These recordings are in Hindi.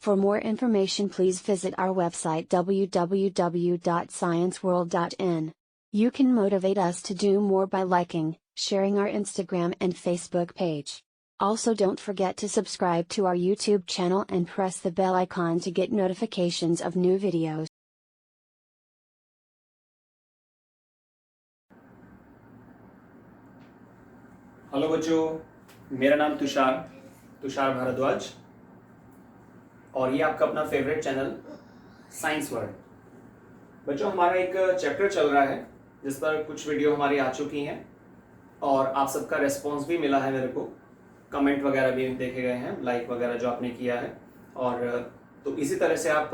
For more information, please visit our website www.scienceworld.in. You can motivate us to do more by liking, sharing our Instagram and Facebook page. Also, don't forget to subscribe to our YouTube channel and press the bell icon to get notifications of new videos. Hello बच्चों, मेरा नाम तुषार भारद्वाज और ये आपका अपना फेवरेट चैनल साइंस वर्ल्ड। बच्चों, हमारा एक चैप्टर चल रहा है जिस पर कुछ वीडियो हमारी आ चुकी हैं और आप सबका रेस्पॉन्स भी मिला है मेरे को, कमेंट वगैरह भी देखे गए हैं, लाइक वगैरह जो आपने किया है। और तो इसी तरह से आप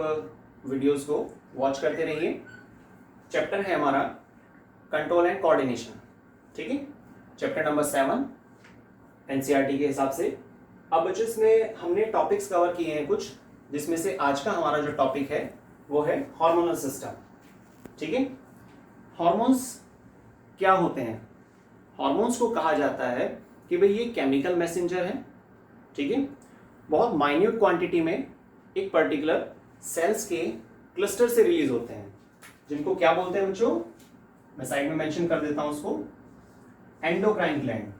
वीडियोस को वॉच करते रहिए। चैप्टर है हमारा कंट्रोल एंड कोऑर्डिनेशन, ठीक है, चैप्टर नंबर 7 एनसीईआरटी के हिसाब से। अब बच्चों इसमें हमने टॉपिक्स कवर किए हैं कुछ, जिसमें से आज का हमारा जो टॉपिक है वो है हार्मोनल सिस्टम, ठीक है। हार्मोन्स क्या होते हैं? हार्मोन्स को कहा जाता है कि भाई ये केमिकल मैसेंजर है, ठीक है। बहुत माइन्यूट क्वांटिटी में एक पर्टिकुलर सेल्स के क्लस्टर से रिलीज होते हैं, जिनको क्या बोलते हैं बच्चों? मैं साइड में मेंशन कर देता हूं उसको, endocrine gland.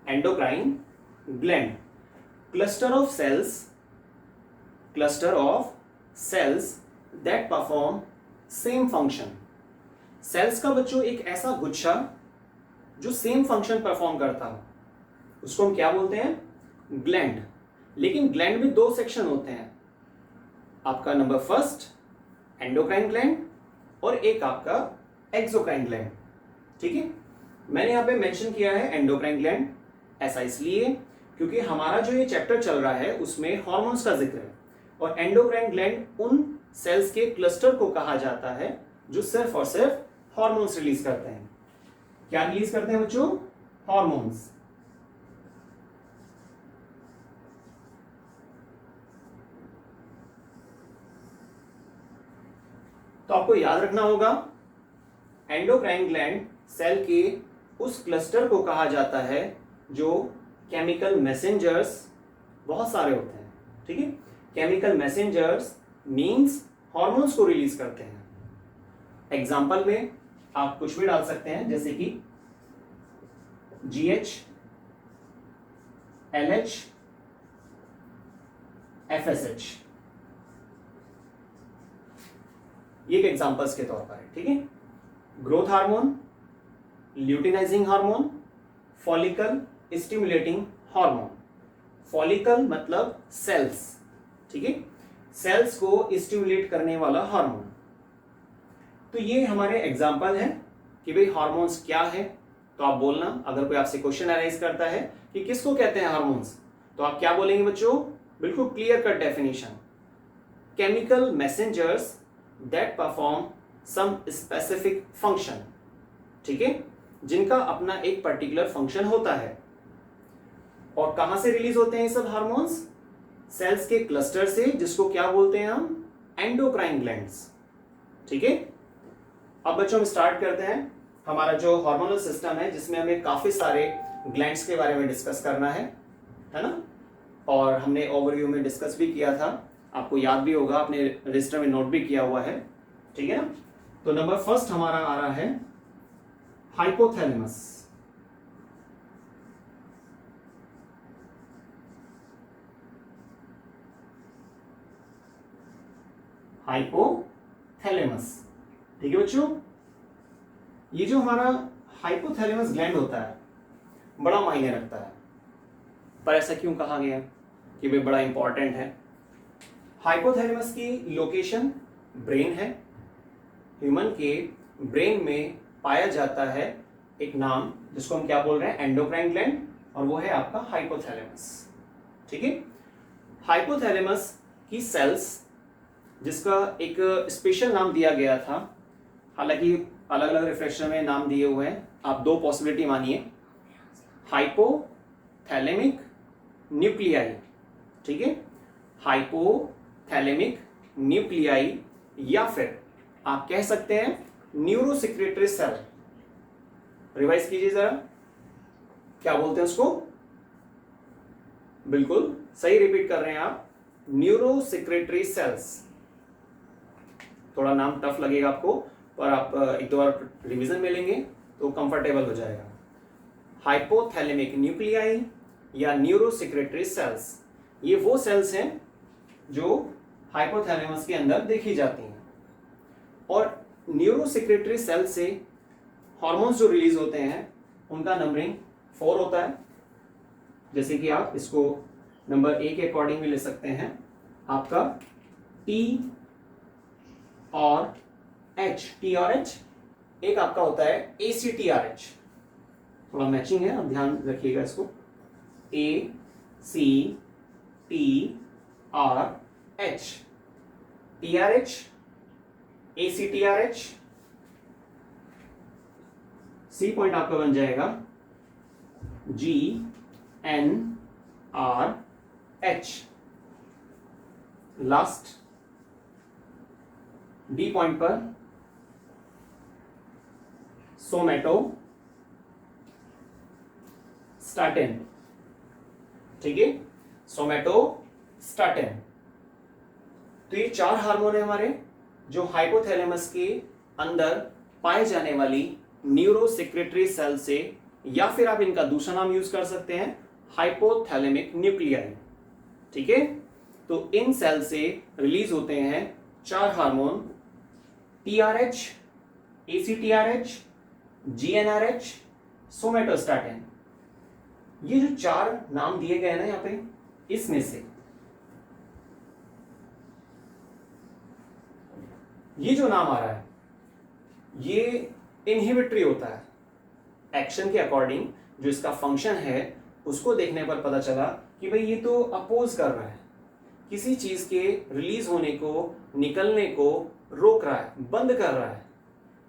Endocrine gland, cluster of cells that perform same function. Cells का बच्चों एक ऐसा गुच्छा जो सेम फंक्शन परफॉर्म करता हो, उसको हम क्या बोलते हैं? ग्लैंड। लेकिन ग्लैंड में दो सेक्शन होते हैं, आपका नंबर फर्स्ट एंडोक्राइन ग्लैंड और एक आपका एक्सोक्राइन ग्लैंड, ठीक है। मैंने यहां पे मेंशन किया है एंडोक्राइन ग्लैंड, ऐसा इसलिए क्योंकि हमारा जो ये चैप्टर चल रहा है उसमें हार्मोन्स का जिक्र है और एंडोक्राइन ग्लैंड उन सेल्स के क्लस्टर को कहा जाता है जो सिर्फ और सिर्फ हार्मोन्स रिलीज करते हैं। क्या रिलीज करते हैं बच्चों? हार्मोन्स। तो आपको याद रखना होगा, एंडोक्राइन ग्लैंड सेल के उस क्लस्टर को कहा जाता है जो केमिकल मैसेंजर्स, बहुत सारे होते हैं, ठीक है। केमिकल मैसेंजर्स मींस हार्मोन्स को रिलीज करते हैं। एग्जाम्पल में आप कुछ भी डाल सकते हैं, जैसे कि GH, LH, FSH, ये एक एग्जांपल्स के तौर पर है, ठीक है। Growth hormone, luteinizing hormone, follicle stimulating hormone. Follicle मतलब सेल्स, ठीक है, सेल्स को स्टिमुलेट करने वाला हार्मोन। तो ये हमारे एग्जांपल है कि भाई हार्मोन्स क्या है। तो आप बोलना, अगर कोई आपसे क्वेश्चन अराइज करता है कि किसको कहते हैं हार्मोन्स, तो आप क्या बोलेंगे बच्चों? बिल्कुल clear cut definition, chemical messengers that perform some specific function, ठीक है, जिनका अपना एक पर्टिकुलर फंक्शन होता है। और कहां से रिलीज होते हैं ये सब हार्मोन्स? सेल्स के क्लस्टर से, जिसको क्या बोलते हैं हम? एंडोक्राइन ग्लैंड्स, ठीक है। अब बच्चों हम स्टार्ट करते हैं हमारा जो हार्मोनल सिस्टम है, जिसमें हमें काफी सारे ग्लैंड्स के बारे में डिस्कस करना है ना। और हमने ओवरव्यू में डिस्कस भी किया था, आपको याद भी होगा, आपने रजिस्टर में नोट भी किया हुआ है, ठीक है ना। तो नंबर फर्स्ट हमारा आ रहा है हाइपोथैलेमस। हाइपोथैलेमस, ठीक है बच्चों। ये जो हमारा हाइपोथैलेमस ग्लैंड होता है बड़ा मायने रखता है, पर ऐसा क्यों कहा गया कि भाई बड़ा इंपॉर्टेंट है? हाइपोथैलेमस की लोकेशन ब्रेन है। ह्यूमन के ब्रेन में पाया जाता है एक नाम, जिसको हम क्या बोल रहे हैं? एंडोक्राइन ग्लैंड, और वो है आपका हाइपोथैलेमस, ठीक है। हाइपोथैलेमस की सेल्स, जिसका एक स्पेशल नाम दिया गया था, हालांकि अलग अलग रिफ्रेशर में नाम दिए हुए हैं, आप दो पॉसिबिलिटी मानिए, हाइपोथैलेमिक न्यूक्लियाई, ठीक है, हाइपोथैलेमिक न्यूक्लियाई, या फिर आप कह सकते हैं न्यूरोसिक्रेटरी सेल। रिवाइज कीजिए जरा, क्या बोलते हैं उसको? बिल्कुल सही रिपीट कर रहे हैं आप, न्यूरो सेक्रेटरी सेल्स। थोड़ा नाम टफ लगेगा आपको, पर आप एक दो बार रिवीजन में लेंगे तो कंफर्टेबल हो जाएगा। हाइपोथैलेमिक न्यूक्लियाई या न्यूरो सेक्रेटरी सेल्स, ये वो सेल्स हैं जो हाइपोथैलेमस के अंदर देखी जाती हैं। और न्यूरो सेक्रेटरी सेल से हार्मोन्स जो रिलीज होते हैं उनका नंबरिंग 4 होता है। जैसे कि आप इसको नंबर ए के अकॉर्डिंग भी ले सकते हैं, आपका टी और एच, एक आपका होता है ACTRH। थोड़ा मैचिंग है, आप ध्यान रखिएगा इसको, ACTRH, TRH, ACTRH, C point आपका बन जाएगा GNRH, लास्ट डी पॉइंट पर सोमैटोस्टैटिन। ठीक है, सोमैटोस्टैटिन। तो ये 4 हार्मोन है हमारे जो हाइपोथैलेमस के अंदर पाए जाने वाली न्यूरो सेक्रेटरी सेल से, या फिर आप इनका दूसरा नाम यूज कर सकते हैं हाइपोथैलेमिक न्यूक्लियाई। ठीक है, तो इन सेल से रिलीज होते हैं 4 hormone, TRH, ACTRH, GNRH, somatostatin. ये जो 4 नाम दिए गए ना यहाँ पे, इसमें से ये जो नाम आ रहा है ये इनहिबिटरी होता है। एक्शन के अकॉर्डिंग जो इसका फंक्शन है उसको देखने पर पता चला कि भाई ये तो अपोज कर रहा है, किसी चीज के रिलीज होने को, निकलने को रोक रहा है, बंद कर रहा है।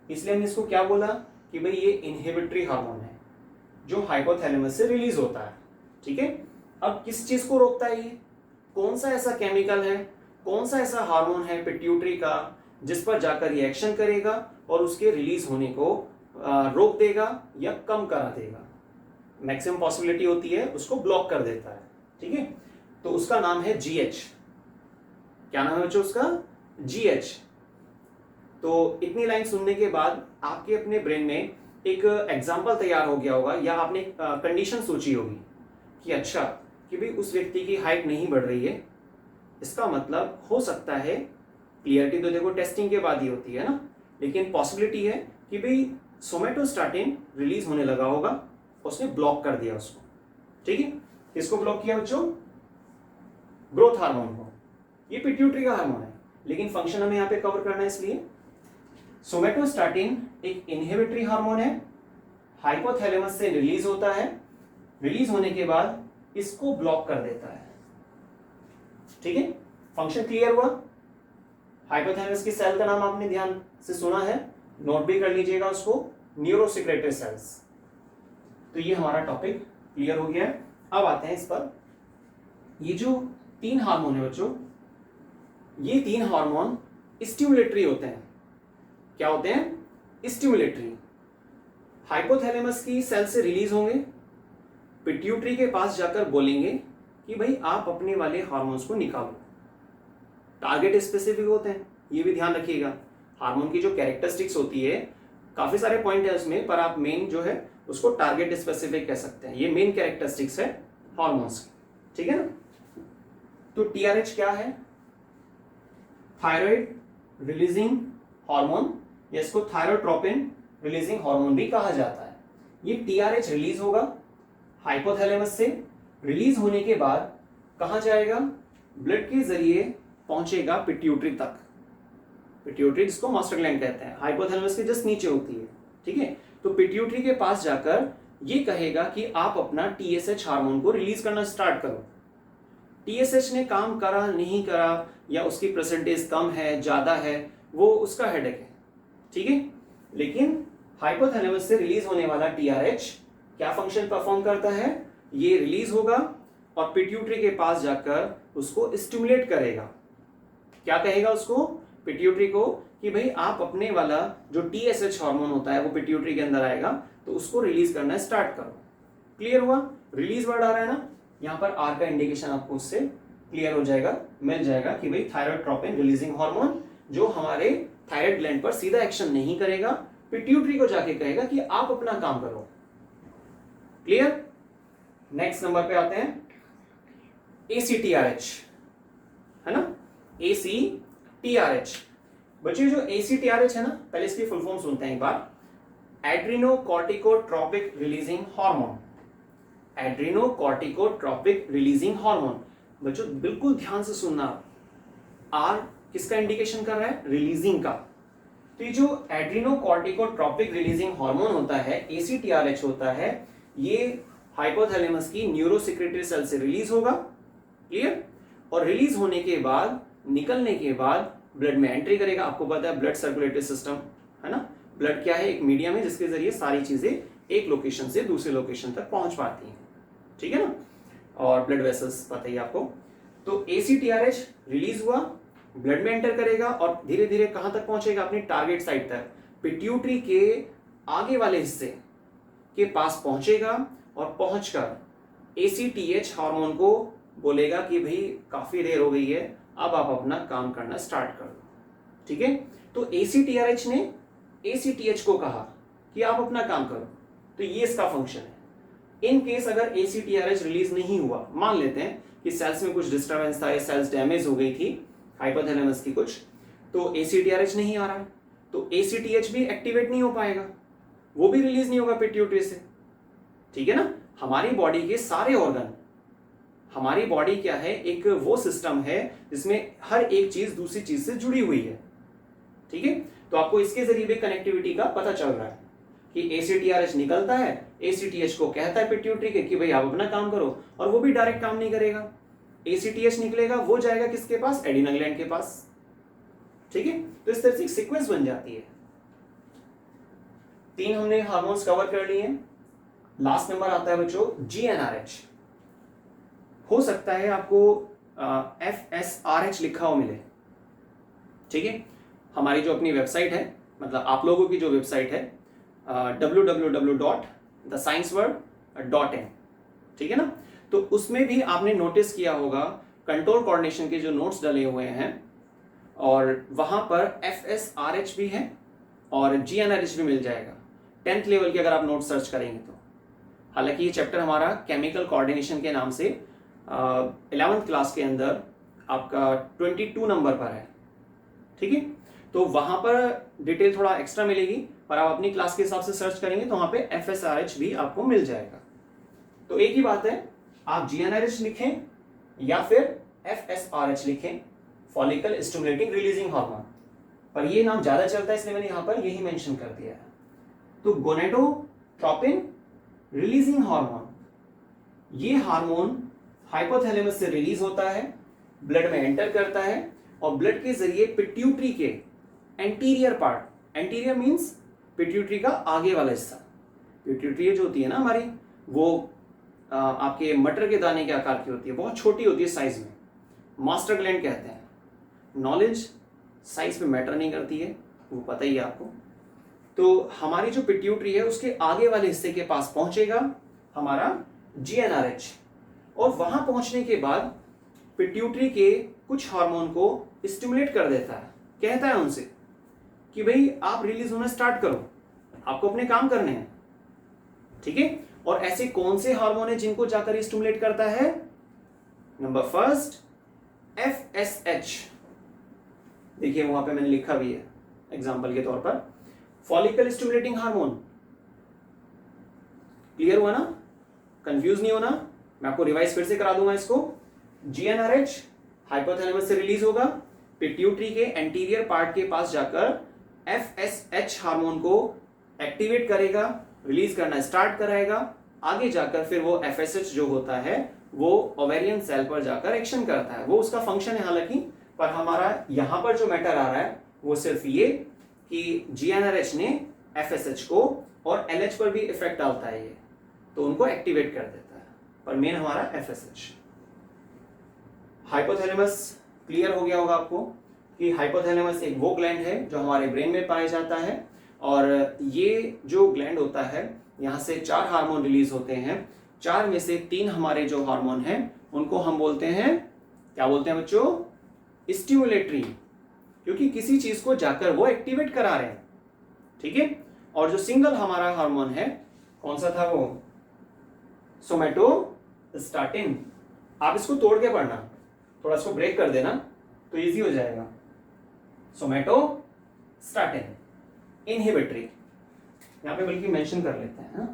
इसलिए हमने इसको क्या बोला कि भाई ये इनहिबिटरी हार्मोन है जो हाइपोथैलेमस से रिलीज होता है। ठीक है, अब किस चीज को रोकता है ये? कौन सा ऐसा केमिकल है, कौन सा ऐसा हार्मोन है पिट्यूटरी का जिस पर जाकर ये एक्शन करेगा और उसके रिलीज होने को रोक देगा या कम करा देगा? मैक्सिमम पॉसिबिलिटी होती है उसको ब्लॉक कर देता है। ठीक है, तो उसका नाम है GH। क्या नाम है बच्चों उसका? GH। तो इतनी लाइन सुनने के बाद आपके अपने ब्रेन में एक एग्जाम्पल तैयार हो गया होगा, या आपने कंडीशन सोची होगी कि अच्छा कि भाई उस व्यक्ति की हाइट नहीं बढ़ रही है, इसका मतलब हो सकता है, क्लियरिटी तो देखो टेस्टिंग के बाद ही होती है ना, लेकिन पॉसिबिलिटी है कि भाई सोमैटोस्टैटिन रिलीज होने लगा होगा, उसने ब्लॉक कर दिया उसको। ठीक है, किसको ब्लॉक किया बच्चों? ग्रोथ हार्मोन को। ये पिट्यूटरी का हार्मोन है, लेकिन फंक्शन हमें यहाँ पे कवर करना है, इसलिए सोमैटोस्टैटिन एक इनहिबिटरी हार्मोन है, हाइपोथैलेमस से रिलीज होता है, रिलीज होने के बाद इसको ब्लॉक कर देता है। ठीक है, फंक्शन क्लियर हुआ? हाइपोथैलेमस की सेल का नाम आपने ध्यान से सुना है, नोट भी कर लीजिएगा उसको, न्यूरो सेक्रेटरी सेल्स। तो ये हमारा टॉपिक क्लियर हो गया है। अब आते हैं इस पर, ये जो 3 हार्मोन है बच्चों, ये 3 हार्मोन स्टिमुलेटरी होते हैं। क्या होते हैं? स्टिमुलेटरी। हाइपोथैलेमस की सेल से रिलीज होंगे, पिट्यूटरी के पास जाकर बोलेंगे कि भाई आप अपने वाले हार्मोन्स को निकालो। टारगेट स्पेसिफिक होते हैं, ये भी ध्यान रखिएगा। हार्मोन की जो कैरेक्टरिस्टिक्स होती है, काफी सारे पॉइंट है उसमें, पर आप मेन जो है उसको टारगेट स्पेसिफिक कह सकते हैं। ये मेन कैरेक्टरिस्टिक्स है हार्मोन्स की। ठीक है ना? तो TRH क्या है? थायराइड रिलीजिंग हार्मोन, या इसको थायरोट्रोपिन रिलीजिंग हार्मोन भी कहा जाता है। ये TRH रिलीज होगा हाइपोथैलेमस से, रिलीज होने के बाद कहां जाएगा? ब्लड के जरिए पहुंचेगा पिट्यूटरी तक। पिट्यूटरी जिसको मास्टर ग्लैंड कहते हैं, हाइपोथैलेमस के जस्ट नीचे होती है। ठीक है, तो पिट्यूटरी के पास जाकर ये कहेगा कि आप अपना TSH हार्मोन को रिलीज करना स्टार्ट करो। TSH ने काम करा नहीं करा, या उसकी परसेंटेज कम है ज्यादा है, वो उसका हेडेक है। ठीक है, लेकिन हाइपोथैलेमस से रिलीज होने वाला TRH क्या फंक्शन परफॉर्म करता है? ये रिलीज होगा और पिट्यूटरी के पास जाकर उसको स्टिमुलेट करेगा। क्या कहेगा उसको? पिट्यूटरी को कि भाई आप अपने वाला जो TSH हार्मोन होता है वो पिट्यूटरी के अंदर आएगा, तो उसको रिलीज करना स्टार्ट करो। क्लियर हुआ? रिलीज वर्ड आ रहा है ना, यहाँ पर आर का इंडिकेशन आपको उससे क्लियर हो जाएगा, मिल जाएगा कि भाई थायराइडोट्रोपिन रिलीजिंग हार्मोन जो हमारे थायराइड ग्लैंड पर सीधा एक्शन नहीं करेगा, पिट्यूटरी को जाके कहेगा कि आप अपना काम करो। क्लियर? नेक्स्ट नंबर पे आते हैं ACTRH, है ना, ACTRH। बच्चों जो ACTRH है ना, पहले इसकी फुल फॉर्म सुनते हैं एक बार। एड्रीनोकॉर्टिकोट्रोपिक रिलीजिंग हार्मोन, एड्रीनोकॉर्टिकोट्रोपिक रिलीजिंग हार्मोन। बच्चों बिल्कुल ध्यान से सुनना, आर किसका इंडिकेशन कर रहा है? रिलीजिंग का। तो ये जो एड्रीनोकॉर्टिकोट्रोपिक रिलीजिंग हार्मोन होता है, ACTRH होता है, ये हाइपोथैलेमस की न्यूरोसेक्रेटरी सेल से रिलीज होगा। क्लियर? और रिलीज होने के बाद, निकलने के बाद ब्लड में एंट्री करेगा। आपको पता है ब्लड सर्कुलेटरी सिस्टम, है ना, ब्लड क्या है? एक मीडियम है जिसके जरिए सारी चीजें एक लोकेशन से दूसरे लोकेशन तक पहुंच पाती हैं, ठीक है ना, और ब्लड वेसल्स पता ही आपको। तो ACTRH रिलीज हुआ, ब्लड में एंटर करेगा और धीरे धीरे कहां तक पहुंचेगा? अपनी टारगेट साइट तक, पिट्यूटरी के आगे वाले हिस्से के पास पहुंचेगा और पहुंचकर ACTH हार्मोन को बोलेगा कि भाई काफी देर हो गई है, अब आप अपना काम करना स्टार्ट कर दो। ठीक है? तो ACTRH ने ACTH को कहा कि आप अपना काम करो, तो ये इसका फंक्शन है। इन केस अगर ACTRH रिलीज नहीं हुआ, मान लेते हैं कि सेल्स में कुछ डिस्टर्बेंस था या सेल्स डैमेज हो गई थी हाइपोथैलेमस की कुछ, तो ACTRH नहीं आ रहा है, तो ACTH भी एक्टिवेट नहीं हो पाएगा, वो भी रिलीज नहीं होगा पिट्यूटरी से। ठीक है ना? हमारी बॉडी के सारे ऑर्गन, हमारी बॉडी क्या है? एक वो सिस्टम है जिसमें हर एक चीज दूसरी चीज से जुड़ी हुई है। ठीक है? तो आपको इसके जरिए भी कनेक्टिविटी का पता चल रहा है कि ACTRH निकलता है, ACTH को कहता है पिट्यूटरी के कि भाई आप अपना काम करो, और वो भी डायरेक्ट काम नहीं करेगा। ACTH निकलेगा, वो जाएगा किसके पास? एडिनल ग्लैंड के पास। ठीक है? तो इस तरह से एक सीक्वेंस बन जाती है। 3 हमने हार्मोन्स कवर कर लिए हैं। लास्ट नंबर आता है बच्चों GnRH। हो सकता है आपको FSRH लिखा हो मिले। ठीक है? हमारी जो अपनी वेबसाइट है, मतलब आप लोगों की जो वेबसाइट है www.thescienceworld.in, ठीक है ना, तो उसमें भी आपने नोटिस किया होगा कंट्रोल कोऑर्डिनेशन के जो नोट्स डले हुए हैं, और वहां पर FSRH भी है और GnRH भी मिल जाएगा 10th लेवल के अगर आप नोट सर्च करेंगे तो। हालांकि ये चैप्टर हमारा केमिकल कोऑर्डिनेशन के नाम से 11th क्लास के अंदर आपका 22 नंबर पर है। ठीक है? तो वहां पर डिटेल थोड़ा एक्स्ट्रा मिलेगी, पर आप अपनी क्लास के हिसाब से सर्च करेंगे तो वहां पे FSRH भी आपको मिल जाएगा। तो एक ही बात है, आप GnRH लिखें या फिर FSRH लिखें, फॉलिकल स्टिमुलेटिंग रिलीजिंग हार्मोन, पर ये नाम ज्यादा चलता है इसलिए मैंने यहां पर यही मेंशन कर दिया है। तो गोनेडोट्रोपिन रिलीजिंग हार्मोन, ये हार्मोन हाइपोथैलेमस से रिलीज होता है, ब्लड में एंटर करता है और ब्लड के जरिए पिट्यूटरी के anterior part, anterior means pituitary का आगे वाला हिस्सा, पिट्यूटरी जो होती है ना हमारी, वो आपके मटर के दाने के आकार की होती है, बहुत छोटी होती है साइज में, मास्टर ग्लैंड कहते हैं। नॉलेज साइज पे मैटर नहीं करती है, वो पता ही है आपको। तो हमारी जो पिट्यूटरी है उसके आगे वाले हिस्से के पास पहुंचेगा हमारा GnRH, और वहां पहुंचने के बाद पिट्यूटरी के कुछ हार्मोन को स्टिमुलेट कर देता है, कहता है उनसे कि भाई आप रिलीज होना स्टार्ट करो, आपको अपने काम करने हैं। ठीक है? और ऐसे कौन से हार्मोन है जिनको जाकर स्टिमुलेट करता है? नंबर फर्स्ट FSH, देखिए वहां पे मैंने लिखा भी है एग्जांपल के तौर पर, फॉलिकल स्टिमुलेटिंग हार्मोन। क्लियर हुआ ना? कंफ्यूज नहीं होना, मैं आपको रिवाइज फिर से करा दूंगा इसको। GnRH हाइपोथैलेमस से रिलीज होगा, पिट्यूटरी के एंटीरियर पार्ट के पास जाकर FSH हार्मोन को एक्टिवेट करेगा, रिलीज करना स्टार्ट कराएगा, आगे जाकर फिर वो FSH जो होता है वो ओवेरियन सेल पर जाकर एक्शन करता है, वो उसका फंक्शन है। हालांकि पर हमारा यहां पर जो मैटर आ रहा है वो सिर्फ ये कि GnRH ने FSH को और LH पर भी इफेक्ट डालता है ये, तो उनको एक्टिवेट कर देता है, पर मेन हमारा FSH। हाइपोथैलेमस क्लियर हो गया होगा आपको कि हाइपोथैलेमस एक वो ग्लैंड है जो हमारे ब्रेन में पाया जाता है, और ये जो ग्लैंड होता है यहाँ से 4 हार्मोन रिलीज होते हैं। 4 में से 3 हमारे जो हार्मोन हैं उनको हम बोलते हैं, क्या बोलते हैं बच्चों? स्टिमुलेटरी, क्योंकि किसी चीज को जाकर वो एक्टिवेट करा रहे हैं। ठीक है। और जो सिंगल हमारा हार्मोन है कौन सा था वो? सोमैटोस्टैटिन। आप इसको तोड़ के पढ़ना, थोड़ा इसको ब्रेक कर देना तो इजी हो जाएगा। सोमैटोस्टैटिन इनहिबिटरी, यहां पे बल्कि मेंशन कर लेते हैं ना,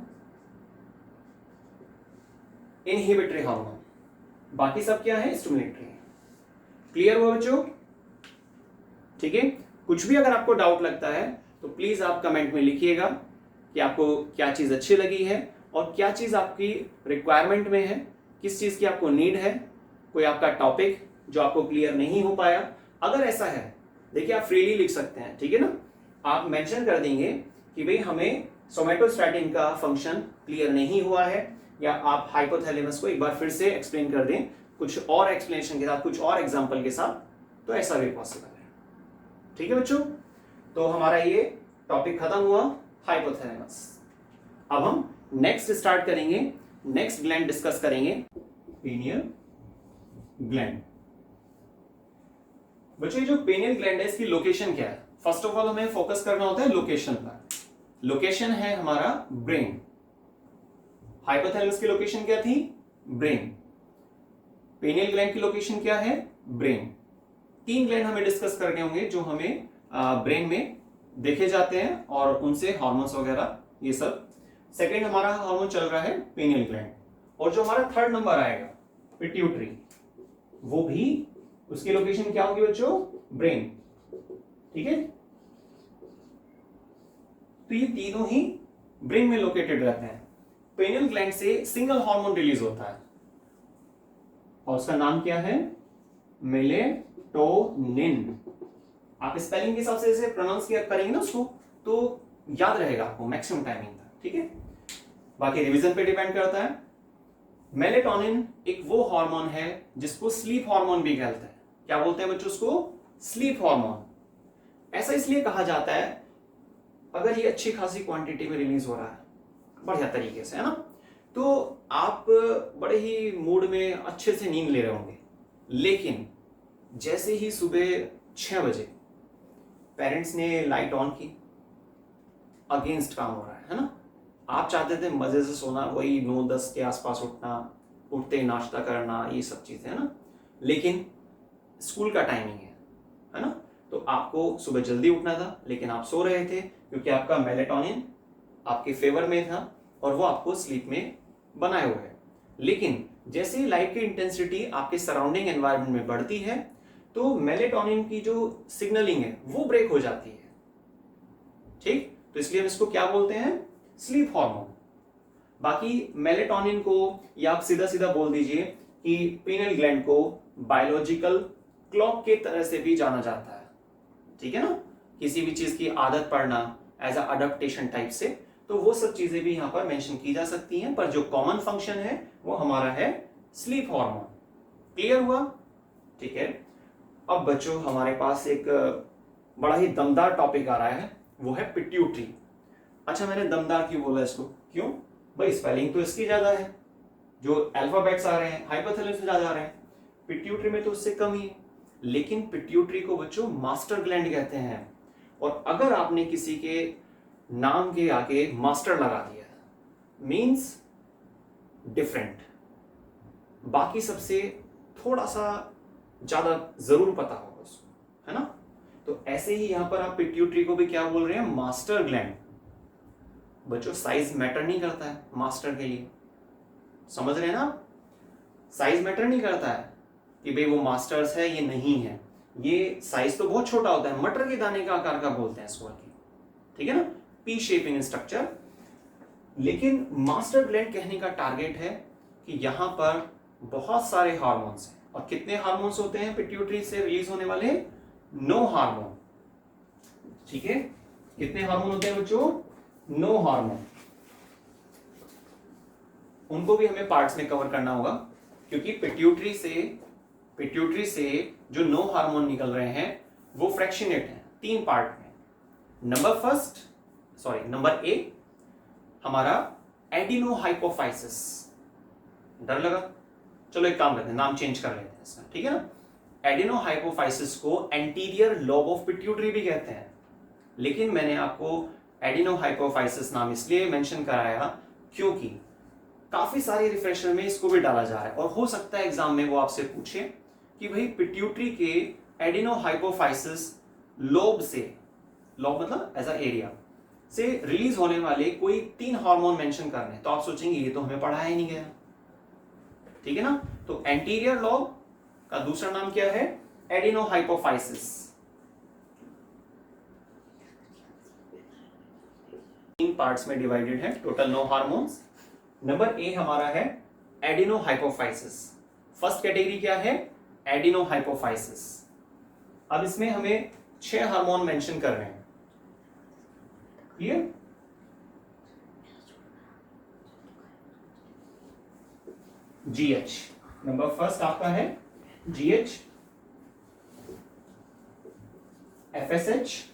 इनहिबिटरी हार्मोन। बाकी सब क्या है? स्टिमुलेटरी। क्लियर हुआ बच्चों? ठीक है। कुछ भी अगर आपको डाउट लगता है तो प्लीज आप कमेंट में लिखिएगा कि आपको क्या चीज अच्छी लगी है और क्या चीज आपकी रिक्वायरमेंट में है, किस चीज की आपको नीड है, कोई आपका टॉपिक जो आपको क्लियर नहीं हो पाया। अगर ऐसा है, देखिए आप फ्रीली लिख सकते हैं, ठीक है ना। आप मेंशन कर देंगे कि भाई हमें सोमैटोस्टैटिन का फंक्शन क्लियर नहीं हुआ है, या आप हाइपोथैलेमस को एक बार फिर से एक्सप्लेन कर दें कुछ और एक्सप्लेनेशन के साथ, कुछ और एग्जांपल के साथ, तो ऐसा भी पॉसिबल है। ठीक है बच्चों, तो हमारा ये टॉपिक खत्म हुआ हाइपोथैलेमस। अब हम नेक्स्ट स्टार्ट करेंगे, नेक्स्ट ग्लैंड डिस्कस करेंगे, पीनियल ग्लैंड। बच्चों ये जो पेनियल ग्लैंड है इसकी लोकेशन क्या है? फर्स्ट ऑफ ऑल हमें फोकस करना होता है लोकेशन पर। लोकेशन है हमारा ब्रेन। हाइपोथैलेमस की लोकेशन क्या थी? ब्रेन। पेनियल ग्लैंड की लोकेशन क्या है? ब्रेन। 3 ग्लैंड हमें डिस्कस करने होंगे जो हमें ब्रेन में देखे जाते हैं और उनसे हार्मोन्स वगैरह ये सब। सेकेंड हमारा हार्मोन चल रहा है पेनियल ग्लैंड, और जो हमारा थर्ड नंबर आएगा पिट्यूटरी, वो भी उसकी लोकेशन क्या होगी बच्चों? ब्रेन। ठीक है। तो ये तीनों ही ब्रेन में लोकेटेड रहते हैं। पेनियल ग्लैंड से सिंगल हार्मोन रिलीज होता है और उसका नाम क्या है? मेलेटोनिन। आप स्पेलिंग के हिसाब से इसे प्रोनाउंस करेंगे ना उसको, तो याद रहेगा आपको मैक्सिमम टाइमिंग तक। ठीक है। बाकी रिवीजन पे डिपेंड करता है। मेलेटोनिन एक वो हार्मोन है जिसको स्लीप हार्मोन भी कहते हैं। क्या बोलते हैं बच्चों उसको? Sleep hormone. ऐसा इसलिए कहा जाता है अगर ये अच्छी खासी क्वांटिटी में रिलीज हो रहा है बढ़िया तरीके से, है ना, तो आप बड़े ही मूड में अच्छे से नींद ले रहे होंगे। लेकिन जैसे ही सुबह 6 बजे पेरेंट्स ने लाइट ऑन की, अगेंस्ट काम हो रहा है ना, आप चाहते थे मजे से सोना, वही 9-10 के आसपास उठना, उठते ही नाश्ता करना, ये सब चीजें, है ना, लेकिन स्कूल का टाइमिंग है ना, तो आपको सुबह जल्दी उठना था लेकिन आप सो रहे थे क्योंकि आपका मेलेटोनिन आपके फेवर में था और वो आपको स्लीप में बनाए हुए है। लेकिन जैसे ही लाइट की इंटेंसिटी आपके सराउंडिंग एनवायरनमेंट में बढ़ती है तो मेलेटोनिन की जो सिग्नलिंग है वो ब्रेक हो जाती है। ठीक, तो इसलिए हम इसको क्या बोलते हैं? Sleep hormone. बाकी मेलेटोनिन को या आप सीधा सीधा बोल दीजिए कि पीनियल ग्लैंड को बायोलॉजिकल क्लॉक के तरह से भी जाना जाता है। ठीक है ना, किसी भी चीज की आदत पड़ना एज अ अडेप्टेशन टाइप से, तो वो सब चीजें भी यहां पर मेंशन की जा सकती हैं, पर जो कॉमन फंक्शन है वो हमारा है स्लीप हार्मोन। क्लियर हुआ? ठीक है। अब बच्चों हमारे पास एक बड़ा ही दमदार टॉपिक आ रहा है, वो है पिट्यूटरी। अच्छा, मैंने दमदार क्यों बोला इसको? क्यों भाई? स्पेलिंग तो इसकी ज्यादा है, जो अल्फाबेट्स आ रहे हैं हाइपोथैलेमस से ज्यादा आ रहे हैं, पिट्यूटरी में तो उससे कम ही है। लेकिन पिट्यूटरी को बच्चों मास्टर ग्लैंड कहते हैं, और अगर आपने किसी के नाम के आगे मास्टर लगा दिया मींस डिफरेंट, बाकी सबसे थोड़ा सा ज्यादा जरूर पता होगा उसको, है ना। तो ऐसे ही यहां पर आप पिट्यूटरी को भी क्या बोल रहे हैं? Master gland. बच्चों साइज मैटर नहीं करता है मास्टर के लिए, समझ रहे हैं ना? साइज मैटर नहीं करता है कि भाई वो मास्टर्स है ये नहीं है, ये साइज तो बहुत छोटा होता है, मटर के दाने का आकार का बोलते हैं इसको, ठीक है ना, पी शेप इन स्ट्रक्चर। लेकिन मास्टर ग्लैंड कहने का टारगेट है कि यहां पर बहुत सारे हार्मोन्स हैं, और कितने हार्मोन्स होते हैं पिट्यूटरी से रिलीज होने वाले? 9 हार्मोन। ठीक है, कितने हार्मोन होते हैं बच्चों? 9 हार्मोन। उनको भी हमें पार्ट्स में कवर करना होगा, क्योंकि पिट्यूटरी से जो 9 हार्मोन निकल रहे हैं वो फ्रैक्शनेट हैं 3 पार्ट में। नंबर ए हमारा एडिनोहाइपोफाइसिस। डर लगा? चलो एक काम करते हैं, नाम चेंज कर लेते हैं इसका, ठीक है ना। एडिनोहाइपोफाइसिस को एंटीरियर लोब ऑफ पिट्यूटरी भी कहते हैं, लेकिन मैंने आपको एडिनोहाइपोफाइसिस नाम इसलिए मेंशन कराया क्योंकि काफी सारे रिफ्रेशर में इसको भी डाला जा रहा है, और हो सकता है एग्जाम में वो आपसे पूछे कि भाई पिट्यूटरी के एडिनोहाइपोफाइसिस लोब से, लोब मतलब एज अ एरिया से रिलीज होने वाले कोई 3 हार्मोन मेंशन करने, तो आप सोचेंगे ये तो हमें पढ़ाया ही नहीं गया, ठीक है ना। तो एंटीरियर लोब का दूसरा नाम क्या है? एडिनोहाइपोफाइसिस। 3 पार्ट्स में डिवाइडेड है, टोटल 9 हार्मोन्स। नंबर ए हमारा है एडिनोहाइपोफाइसिस। फर्स्ट कैटेगरी क्या है? एडिनोहाइपोफाइसिस। अब इसमें हमें 6 हार्मोन मेंशन कर रहे हैं, क्लियर? जीएच नंबर फर्स्ट आपका है जीएच, एफएसएच,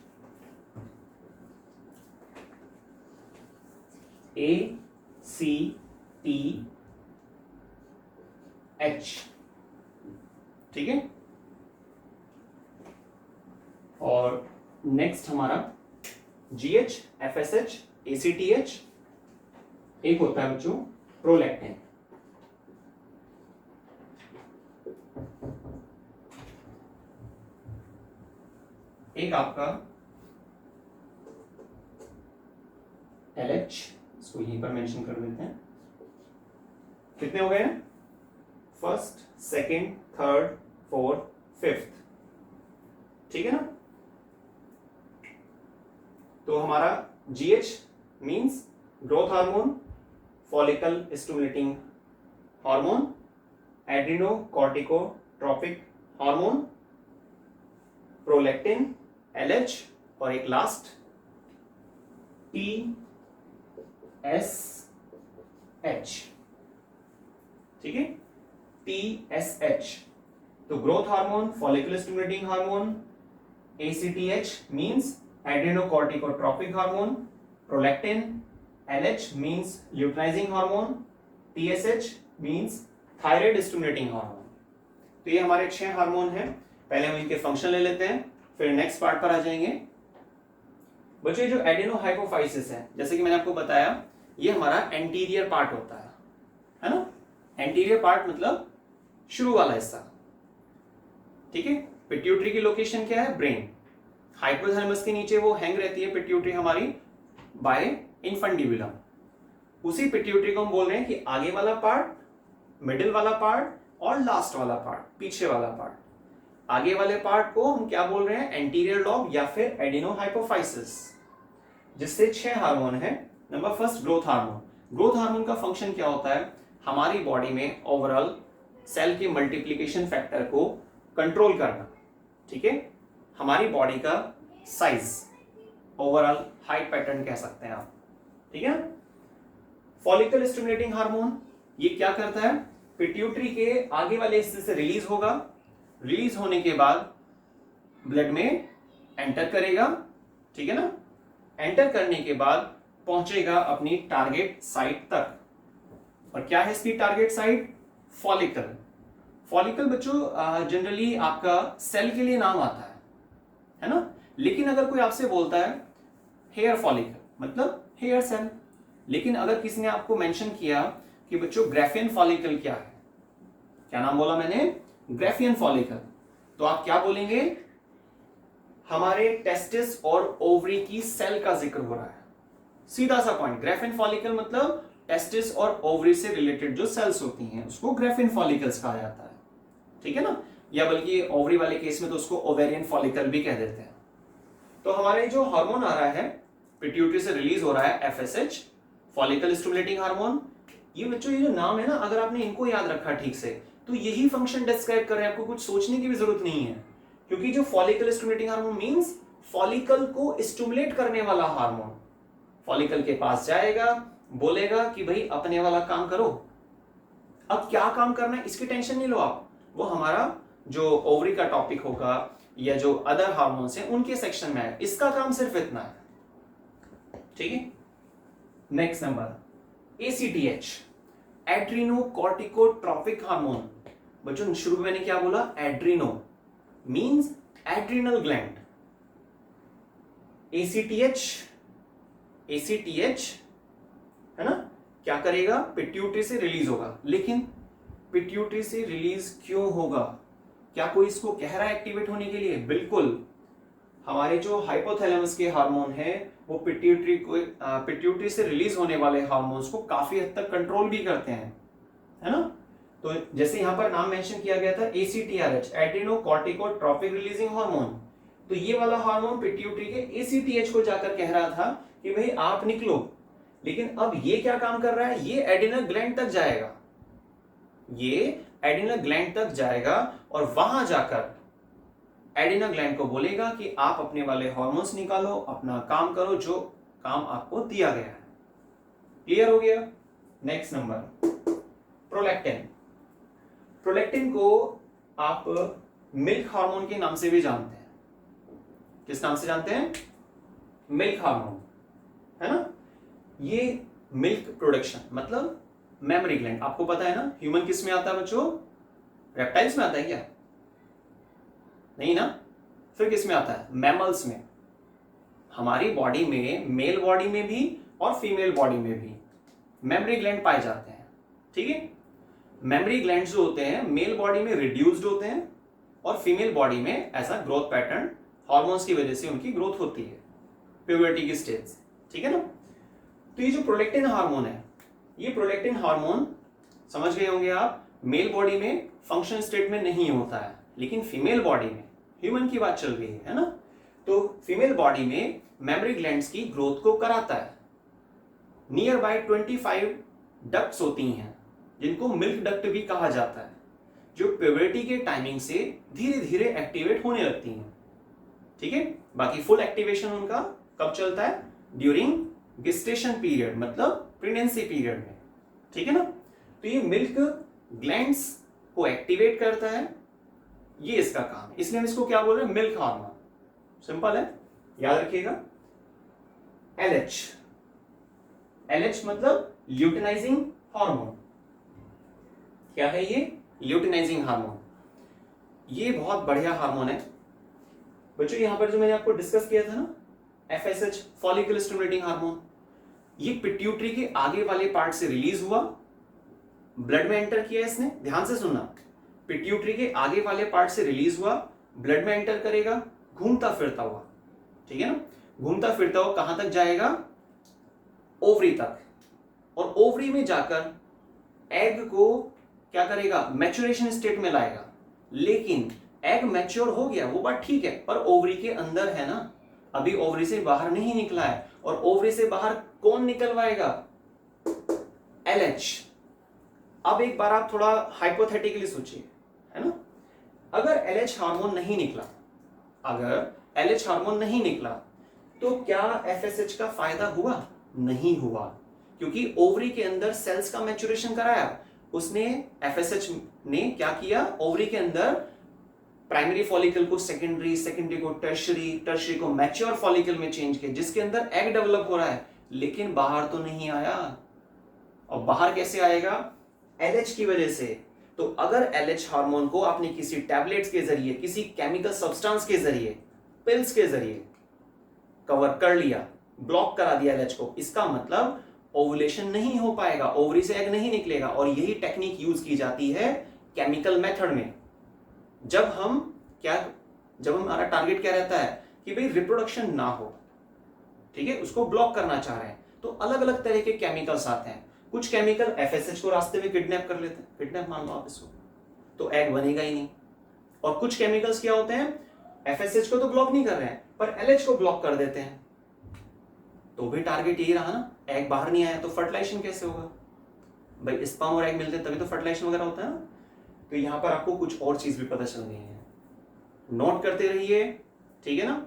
ए सी टी एच, ठीक है। और नेक्स्ट हमारा जीएच, एफएसएच, एसीटीएच, एक होता है बच्चों प्रोलैक्टिन। एक आपका एलएच, इसको यहीं पर मेंशन कर देते हैं। कितने हो गए? First, second, third, fourth, fifth, ठीक है ना। तो हमारा GH means growth hormone, follicle stimulating hormone, adrenocorticotropic hormone, prolactin, LH, और एक लास्ट टीएसएच, ठीक है, टीएसएच। तो growth hormone, follicle stimulating hormone, ACTH means adrenocorticotropic hormone, prolactin, LH means luteinizing hormone, TSH means thyroid stimulating hormone. तो ये हमारे 6 हार्मोन हैं। पहले हम इनके फंक्शन ले लेते हैं, फिर नेक्स्ट पार्ट पर आ जाएंगे। बच्चों जो एडिनोहाइपोफाइसिस है, जैसे कि मैंने आपको बताया, ये हमारा एंटीरियर पार्ट होता है ना। एंटीरियर पार्ट मतलब शुरू वाला हिस्सा, ठीक है। पिट्यूटरी की लोकेशन क्या है? ब्रेन। हाइपोथैलेमस के नीचे वो हैंग रहती है पिट्यूटरी हमारी बाय इन्फंडिबुलम। उसी पिट्यूटरी को हम बोल रहे हैं कि आगे वाला पार्ट, मिडिल वाला पार्ट और लास्ट वाला पार्ट, पीछे वाला पार्ट। आगे वाले पार्ट को हम क्या बोल रहे हैं? एंटीरियर लोब या फिर एडिनोहाइपोफाइसिस, जिससे 6 हार्मोन है। Number first growth hormone. Growth hormone का फंक्शन क्या होता है? हमारी बॉडी में ओवरऑल सेल के मल्टीप्लिकेशन फैक्टर को कंट्रोल करना, ठीक है। हमारी बॉडी का साइज, ओवरऑल हाइट पैटर्न कह सकते हैं आप, ठीक है। फॉलिकल स्टिमुलेटिंग हार्मोन ये क्या करता है? पिट्यूटरी के आगे वाले हिस्से से रिलीज होगा, रिलीज होने के बाद ब्लड में एंटर करेगा, ठीक है ना। एंटर करने के बाद पहुंचेगा अपनी टारगेट साइट तक। और क्या है इसकी टारगेट साइट? फॉलिकल। फॉलिकल बच्चों जनरली आपका सेल के लिए नाम आता है ना। लेकिन अगर कोई आपसे बोलता है हेयर फॉलिकल मतलब हेयर सेल, लेकिन अगर किसी ने आपको मेंशन किया कि बच्चों ग्राफियन फॉलिकल क्या है, क्या नाम बोला मैंने? ग्राफियन फॉलिकल, तो आप क्या बोलेंगे? हमारे टेस्टिस और ओवरी की सेल का जिक्र हो रहा है। सीधा सा पॉइंट। ग्राफियन फॉलिकल मतलब टेस्टिस और ओवरी से रिलेटेड जो सेल्स होती हैं उसको ग्राफियन फॉलिकल्स कहा जाता है, ठीक है ना। या बल्कि ओवरी वाले केस में तो उसको ओवेरियन फॉलिकल भी कह देते हैं। तो हमारे जो हार्मोन आ रहा है पिट्यूटरी से रिलीज हो रहा है, एफएसएच, फॉलिकल स्टिमुलेटिंग हार्मोन। ये बच्चों ये जो नाम है ना, अगर आपने इनको याद रखा ठीक से तो यही फंक्शन डिस्क्राइब कर रहे हैं, आपको कुछ सोचने की भी जरूरत नहीं है। क्योंकि जो follicle stimulating hormone means follicle को स्टिमुलेट करने वाला हार्मोन। फॉलिकल के पास जाएगा, बोलेगा कि भाई अपने वाला काम करो। अब क्या काम करना है इसकी टेंशन नहीं लो आप, वो हमारा जो ओवरी का टॉपिक होगा या जो अदर हार्मोन्स हैं उनके सेक्शन में है। इसका काम सिर्फ इतना है, ठीक है। Next number ACTH, Adreno corticotropic hormone. बच्चों शुरू में मैंने क्या बोला? Adreno means adrenal gland. ACTH है ना, क्या करेगा? पिट्यूटरी से रिलीज होगा। लेकिन पिट्यूटरी से रिलीज क्यों होगा? क्या कोई इसको कह रहा है एक्टिवेट होने के लिए? बिल्कुल। हमारे जो हाइपोथैलेमस के हार्मोन है वो पिट्यूटरी से रिलीज होने वाले हार्मोन्स को काफी हद तक कंट्रोल भी करते हैं, है ना। तो जैसे यहां पर नाम मेंशन किया गया था ACTRH, Adreno corticotropic releasing hormone, तो ये वाला हार्मोन पिट्यूटरी के ACTH को जाकर कह रहा था कि भाई आप निकलो। लेकिन अब ये क्या काम कर रहा है? ये एड्रीनल ग्लैंड तक जाएगा, ये एड्रीनल ग्लैंड तक जाएगा और वहां जाकर एड्रीनल ग्लैंड को बोलेगा कि आप अपने वाले हार्मोन्स निकालो, अपना काम करो, जो काम आपको दिया गया है। क्लियर हो गया? Next number prolactin. प्रोलैक्टिन को आप मिल्क हार्मोन के नाम से भी जानते हैं। किस नाम से जानते हैं? मिल्क हार्मोन, है ना। ये मिल्क प्रोडक्शन मतलब मेमरी ग्लैंड, आपको पता है ना ह्यूमन किस में आता है बच्चों? रेप्टाइल्स में आता है क्या? नहीं ना। फिर किस में आता है? मैमल्स में। हमारी बॉडी में, मेल बॉडी में भी और फीमेल बॉडी में भी मेमरी ग्लैंड पाए जाते हैं, ठीक है। मेमरी ग्लैंड जो होते हैं मेल बॉडी में रिड्यूस्ड होते हैं और फीमेल बॉडी में ऐसा ग्रोथ पैटर्न हार्मोन्स की वजह से उनकी ग्रोथ होती है प्यूबर्टी की स्टेज से, ठीक है ना। तो ये जो प्रोलैक्टिन हार्मोन है, ये प्रोलैक्टिन हार्मोन समझ गए होंगे आप, मेल बॉडी में फंक्शन स्टेट में नहीं होता है, लेकिन फीमेल बॉडी में, ह्यूमन की बात चल रही है ना, तो फीमेल बॉडी में मेमरी ग्लैंड्स की ग्रोथ को कराता है। नियर बाय 25 डक्ट्स होती हैं जिनको मिल्क डक्ट भी कहा जाता है, जो प्यूबर्टी के टाइमिंग से धीरे धीरे एक्टिवेट होने लगती हैं, ठीक है। बाकी फुल एक्टिवेशन उनका कब चलता है? ड्यूरिंग गेस्टेशन पीरियड, मतलब प्रेगनेंसी पीरियड में, ठीक है ना। तो ये मिल्क ग्लैंड्स को एक्टिवेट करता है, ये इसका काम है, इसलिए हम इसको क्या बोल रहे हैं? Milk hormone. सिंपल है, याद रखिएगा। LH मतलब ल्यूटिनाइजिंग हार्मोन। क्या है ये? Luteinizing hormone. ये बहुत बढ़िया हार्मोन है बच्चों। यहां पर जो मैंने आपको डिस्कस किया था ना, FSH फॉलिकल स्टिमुलेटिंग हार्मोन, ये पिट्यूटरी के आगे वाले पार्ट से रिलीज हुआ, ब्लड में एंटर किया इसने। ध्यान से सुनना, पिट्यूटरी के आगे वाले पार्ट से रिलीज हुआ, ब्लड में एंटर करेगा, घूमता फिरता हुआ, ठीक है ना। घूमता फिरता हुआ कहां तक जाएगा? ओवरी तक। और ओवरी में जाकर एग को क्या करेगा? मैच्योरेशन स्टेट में लाएगा। लेकिन एग मैच्योर हो गया, वो बात ठीक है, पर ओवरी के अंदर है ना, अभी ओवरी से बाहर नहीं निकला है। और ओवरी से बाहर कौन निकलवाएगा? LH। अब एक बार आप थोड़ा हाइपोथेटिकली सोचिए, है ना। अगर LH हार्मोन नहीं निकला, अगर LH हार्मोन नहीं निकला, तो क्या FSH का फायदा हुआ? नहीं हुआ, क्योंकि ओवरी के अंदर सेल्स का मैच्योरेशन कराया उसने। FSH ने क्या किया? ओवरी के अंदर प्राइमरी फॉलिकल को सेकेंडरी, सेकेंडरी को टर्शरी, टर्शरी को मैच्योर फॉलिकल में चेंज किया, जिसके अंदर एग डेवलप हो रहा है, लेकिन बाहर तो नहीं आया। और बाहर कैसे आएगा? LH की वजह से। तो अगर LH हार्मोन को आपने किसी टैबलेट्स के जरिए, किसी केमिकल सब्सटेंस के जरिए, पिल्स के जरिए कवर कर लिया, ब्लॉक करा दिया LH को, इसका मतलब ओवुलेशन नहीं हो पाएगा, ओवरी से एग नहीं निकलेगा। और यही टेक्निक यूज की जाती है केमिकल मेथड में। जब हमारा टारगेट क्या रहता है कि भाई रिप्रोडक्शन ना हो, ठीक है, उसको ब्लॉक करना चाह रहे हैं, तो अलग अलग तरह के केमिकल्स आते हैं। कुछ केमिकल FSH को रास्ते में किडनैप कर लेते हैं, किडनैप मान लो आप इसको, तो एग बनेगा ही नहीं। और कुछ केमिकल्स क्या होते हैं? FSH को तो ब्लॉक नहीं कर रहे हैं, पर LH को ब्लॉक कर देते हैं, तो भी टारगेट यही रहा ना, एग बाहर नहीं आया तो फर्टिलाइजेशन कैसे होगा? भाई स्पर्म और एग मिलते तभी तो फर्टिलाइजेशन वगैरह होता है ना। तो यहां पर आपको कुछ और चीज भी पता चल रही है, नोट करते रहिए, ठीक है ना।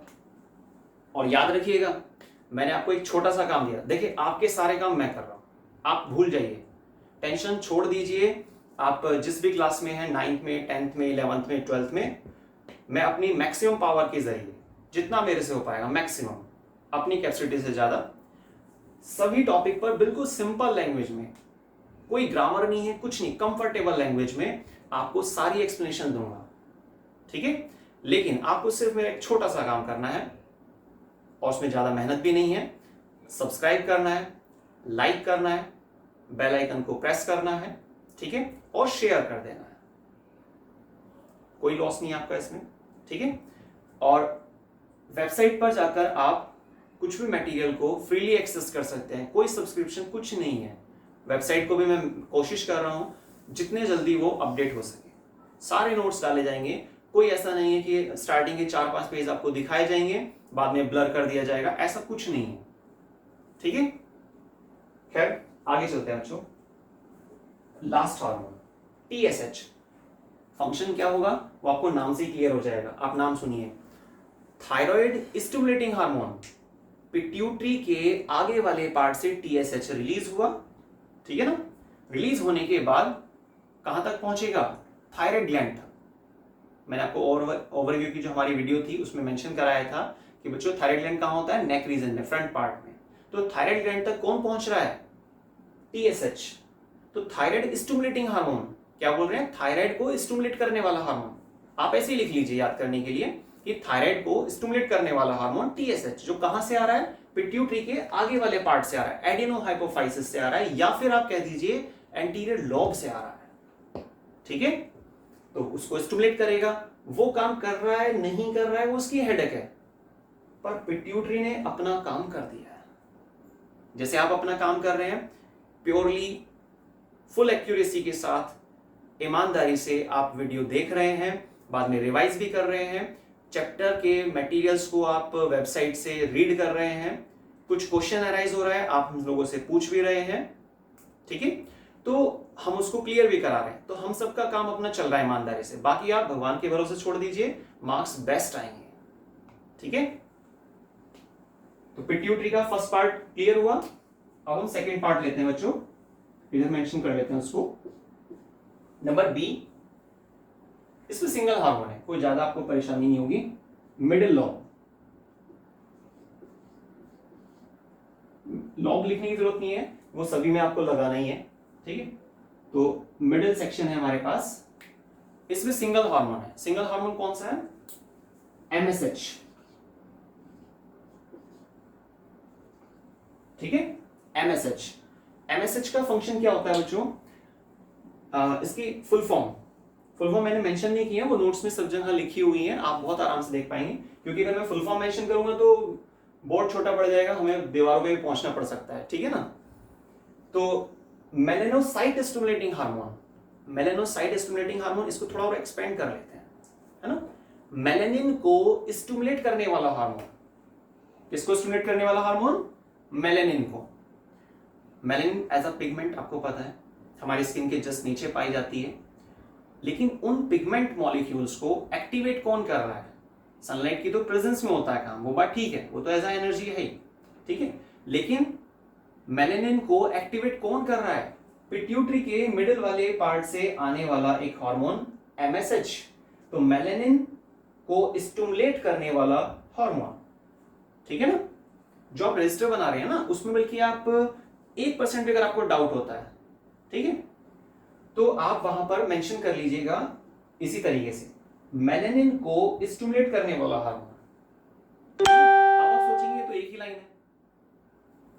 और याद रखिएगा, मैंने आपको एक छोटा सा काम दिया, देखिए आपके सारे काम मैं कर रहा हूं, आप भूल जाइए, टेंशन छोड़ दीजिए। आप जिस भी क्लास में हैं, 9th में, 10th में, 11th में, 12th में, मैं अपनी मैक्सिमम पावर के जरिए जितना मेरे से हो पाएगा, मैक्सिमम, अपनी कैपेसिटी से ज्यादा सभी टॉपिक पर बिल्कुल सिंपल लैंग्वेज में, कोई ग्रामर नहीं है, कुछ नहीं, कंफर्टेबल लैंग्वेज में आपको सारी एक्सप्लेनेशन दूंगा, ठीक है। लेकिन आपको सिर्फ मेरा एक छोटा सा काम करना है और उसमें ज्यादा मेहनत भी नहीं है। सब्सक्राइब करना है, लाइक करना है, बेल आइकन को प्रेस करना है, ठीक है, और शेयर कर देना है। कोई लॉस नहीं आपका इसमें, ठीक है। और वेबसाइट पर जाकर आप कुछ भी मटेरियल को फ्रीली एक्सेस कर सकते हैं, कोई सब्सक्रिप्शन कुछ नहीं है। वेबसाइट को भी मैं कोशिश कर रहा हूं जितने जल्दी वो अपडेट हो सके। सारे नोट्स डाले जाएंगे, कोई ऐसा नहीं है कि स्टार्टिंग के 4-5 पेज आपको दिखाए जाएंगे बाद में ब्लर कर दिया जाएगा, ऐसा कुछ नहीं है, ठीक है। खैर आगे चलते हैं बच्चों। लास्ट हार्मोन TSH, फंक्शन क्या होगा वो आपको नाम से क्लियर हो जाएगा। आप नाम सुनिए, थायराइड स्टिमुलेटिंग हार्मोन। पिट्यूटरी के आगे वाले पार्ट से TSH रिलीज हुआ, ठीक है ना। रिलीज होने के बाद कहां तक पहुंचेगा, थायराइड ग्लैंड तक। मैंने आपको ओवरव्यू की जो हमारी वीडियो थी उसमें मेंशन कराया था कि बच्चों थायराइड ग्लैंड कहां होता है, नेक रीजन में, फ्रंट पार्ट में। तो थायराइड ग्लैंड तक कौन पहुंच रहा है, TSH। तो थायराइड स्टिमुलेटिंग हार्मोन, क्या बोल रहे हैं, थायराइड को स्टिमुलेट करने वाला हार्मोन। आप ऐसे ही लिख लीजिए याद करने के लिए कि थायराइड को स्टिमुलेट करने वाला हार्मोन TSH, जो कहां से आ रहा है, पिट्यूटरी के आगे वाले पार्ट से आ रहा है, एडेनो हाइपोफाइसिस से आ रहा है, या फिर आप कह दीजिए एंटीरियर लोब से आ रहा है, ठीक है। तो उसको स्टिमुलेट करेगा। वो काम कर रहा है नहीं कर रहा है वो उसकी हेडेक है, पर पिट्यूटरी ने अपना काम कर दिया है। जैसे आप अपना काम कर रहे हैं प्योरली फुल एक्यूरेसी के साथ, ईमानदारी से आप वीडियो देख रहे हैं, बाद में रिवाइज भी कर रहे हैं, चैप्टर के मटेरियल्स को आप वेबसाइट से रीड कर रहे हैं, कुछ क्वेश्चन अराइज हो रहा है, आप हम लोगों से पूछ भी रहे हैं, ठीक है, तो हम उसको क्लियर भी करा रहे हैं। तो हम सबका काम अपना चल रहा है ईमानदारी से। बाकी आप भगवान के भरोसे छोड़ दीजिए, मार्क्स बेस्ट आएंगे, ठीक है। तो पिट्यूटरी का फर्स्ट पार्ट क्लियर हुआ। अब हम सेकेंड पार्ट लेते हैं बच्चों, इधर मेंशन कर लेते हैं उसको। नंबर बी, इसमें सिंगल हार्मोन है, कोई ज्यादा आपको परेशानी नहीं होगी। मिडिल लॉब, लॉब लिखने की जरूरत नहीं है, वो सभी में आपको लगाना ही है, ठीक है। तो मिडिल सेक्शन है हमारे पास, इसमें सिंगल हार्मोन है। सिंगल हार्मोन कौन सा है, MSH, ठीक है। MSH का फंक्शन क्या होता है बच्चों, इसकी फुल फॉर्म मैंने मेंशन नहीं किया, वो नोट्स में सब जगह लिखी हुई है, आप बहुत आराम से देख पाएंगे। क्योंकि अगर मैं फुल फॉर्म मेंशन करूंगा तो बोर्ड छोटा पड़ जाएगा, हमें दीवारों पे भी पहुंचना पड़ सकता है, ठीक है ना। तो मेलेनोसाइट स्टिमुलेटिंग हार्मोन, इसको थोड़ा और एक्सपेंड कर लेते हैं, है ना। मेलेनिन को स्टिमुलेट करने वाला हार्मोन, किसको स्टिमुलेट करने वाला हार्मोन, मेलेनिन को। मेलेनिन एज अ पिगमेंट आपको पता है हमारी स्किन के जस्ट नीचे पाई जाती है, लेकिन उन पिगमेंट मॉलिक्यूल्स को एक्टिवेट कौन कर रहा है, सनलाइट की तो प्रेजेंस में होता है काम, वो बात ठीक है, वो तो एज अ एनर्जी है ही, ठीक है। लेकिन मेलेनिन को एक्टिवेट कौन कर रहा है, पिट्यूटरी के मिडिल वाले पार्ट से आने वाला एक हार्मोन MSH। तो मेलेनिन को स्टिमुलेट करने वाला हार्मोन, ठीक है ना। जो आप रजिस्टर बना रहे हैं ना उसमें बल्कि आप 1% अगर आपको डाउट होता है, ठीक है, तो आप वहां पर मेंशन कर लीजिएगा इसी तरीके से, मेलेनिन को स्टिमुलेट करने वाला हार्मोन। अब आप सोचेंगे तो एक ही लाइन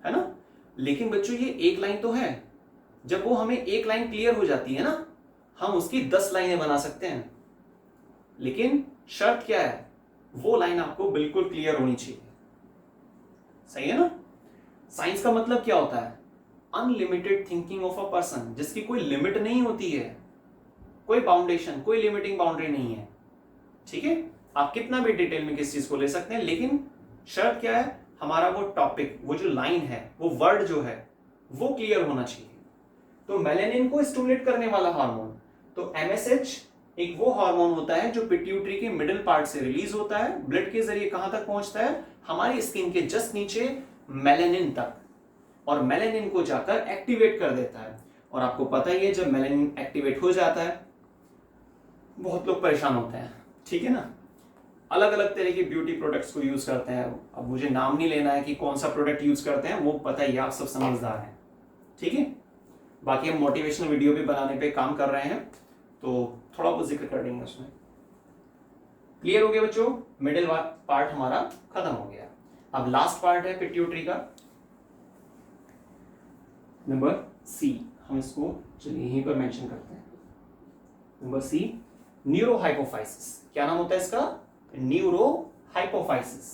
है ना, लेकिन बच्चों ये एक लाइन तो है, जब वो हमें एक लाइन क्लियर हो जाती है ना, हम उसकी 10 लाइनें बना सकते हैं। लेकिन शर्त क्या है, वो लाइन आपको बिल्कुल क्लियर होनी चाहिए, सही है ना। साइंस का मतलब क्या होता है, unlimited thinking of a person, जिसकी कोई लिमिट नहीं होती है, कोई बाउंडेशन, कोई लिमिटिंग बाउंड्री नहीं है, ठीक है। आप कितना भी डिटेल में किस चीज को ले सकते हैं, लेकिन शर्त क्या है, हमारा वो टॉपिक, वो जो लाइन है, वो वर्ड जो है वो क्लियर होना चाहिए। तो मेलेनिन को स्टिमुलेट करने वाला हार्मोन, तो MSH एक वो हार्मोन होता है जो पिट्यूटरी के मिडिल पार्ट से रिलीज होता है, ब्लड के जरिए कहां तक पहुंचता है, हमारी स्किन के जस्ट नीचे मेलेनिन तक, और मेलेनिन को जाकर एक्टिवेट कर देता है। और आपको पता ही है जब मेलेनिन एक्टिवेट हो जाता है बहुत लोग परेशान होते हैं, ठीक है ना। अलग अलग तरह के ब्यूटी प्रोडक्ट्स को यूज करते हैं। अब मुझे नाम नहीं लेना है कि कौन सा प्रोडक्ट यूज करते हैं, वो पता ही, आप सब समझदार हैं, ठीक है। बाकी हम मोटिवेशनल वीडियो भी बनाने पे काम कर रहे हैं, तो थोड़ा बहुत जिक्र कर देंगे उसमें। क्लियर हो गया बच्चों, मिडिल पार्ट हमारा खत्म हो गया। अब लास्ट पार्ट है पिट्यूटरी का, नंबर सी। हम इसको चलिए यहीं पर मेंशन करते हैं। Number C, neurohypophysis. क्या नाम होता है इसका? न्यूरोहाइपोफाइसिस।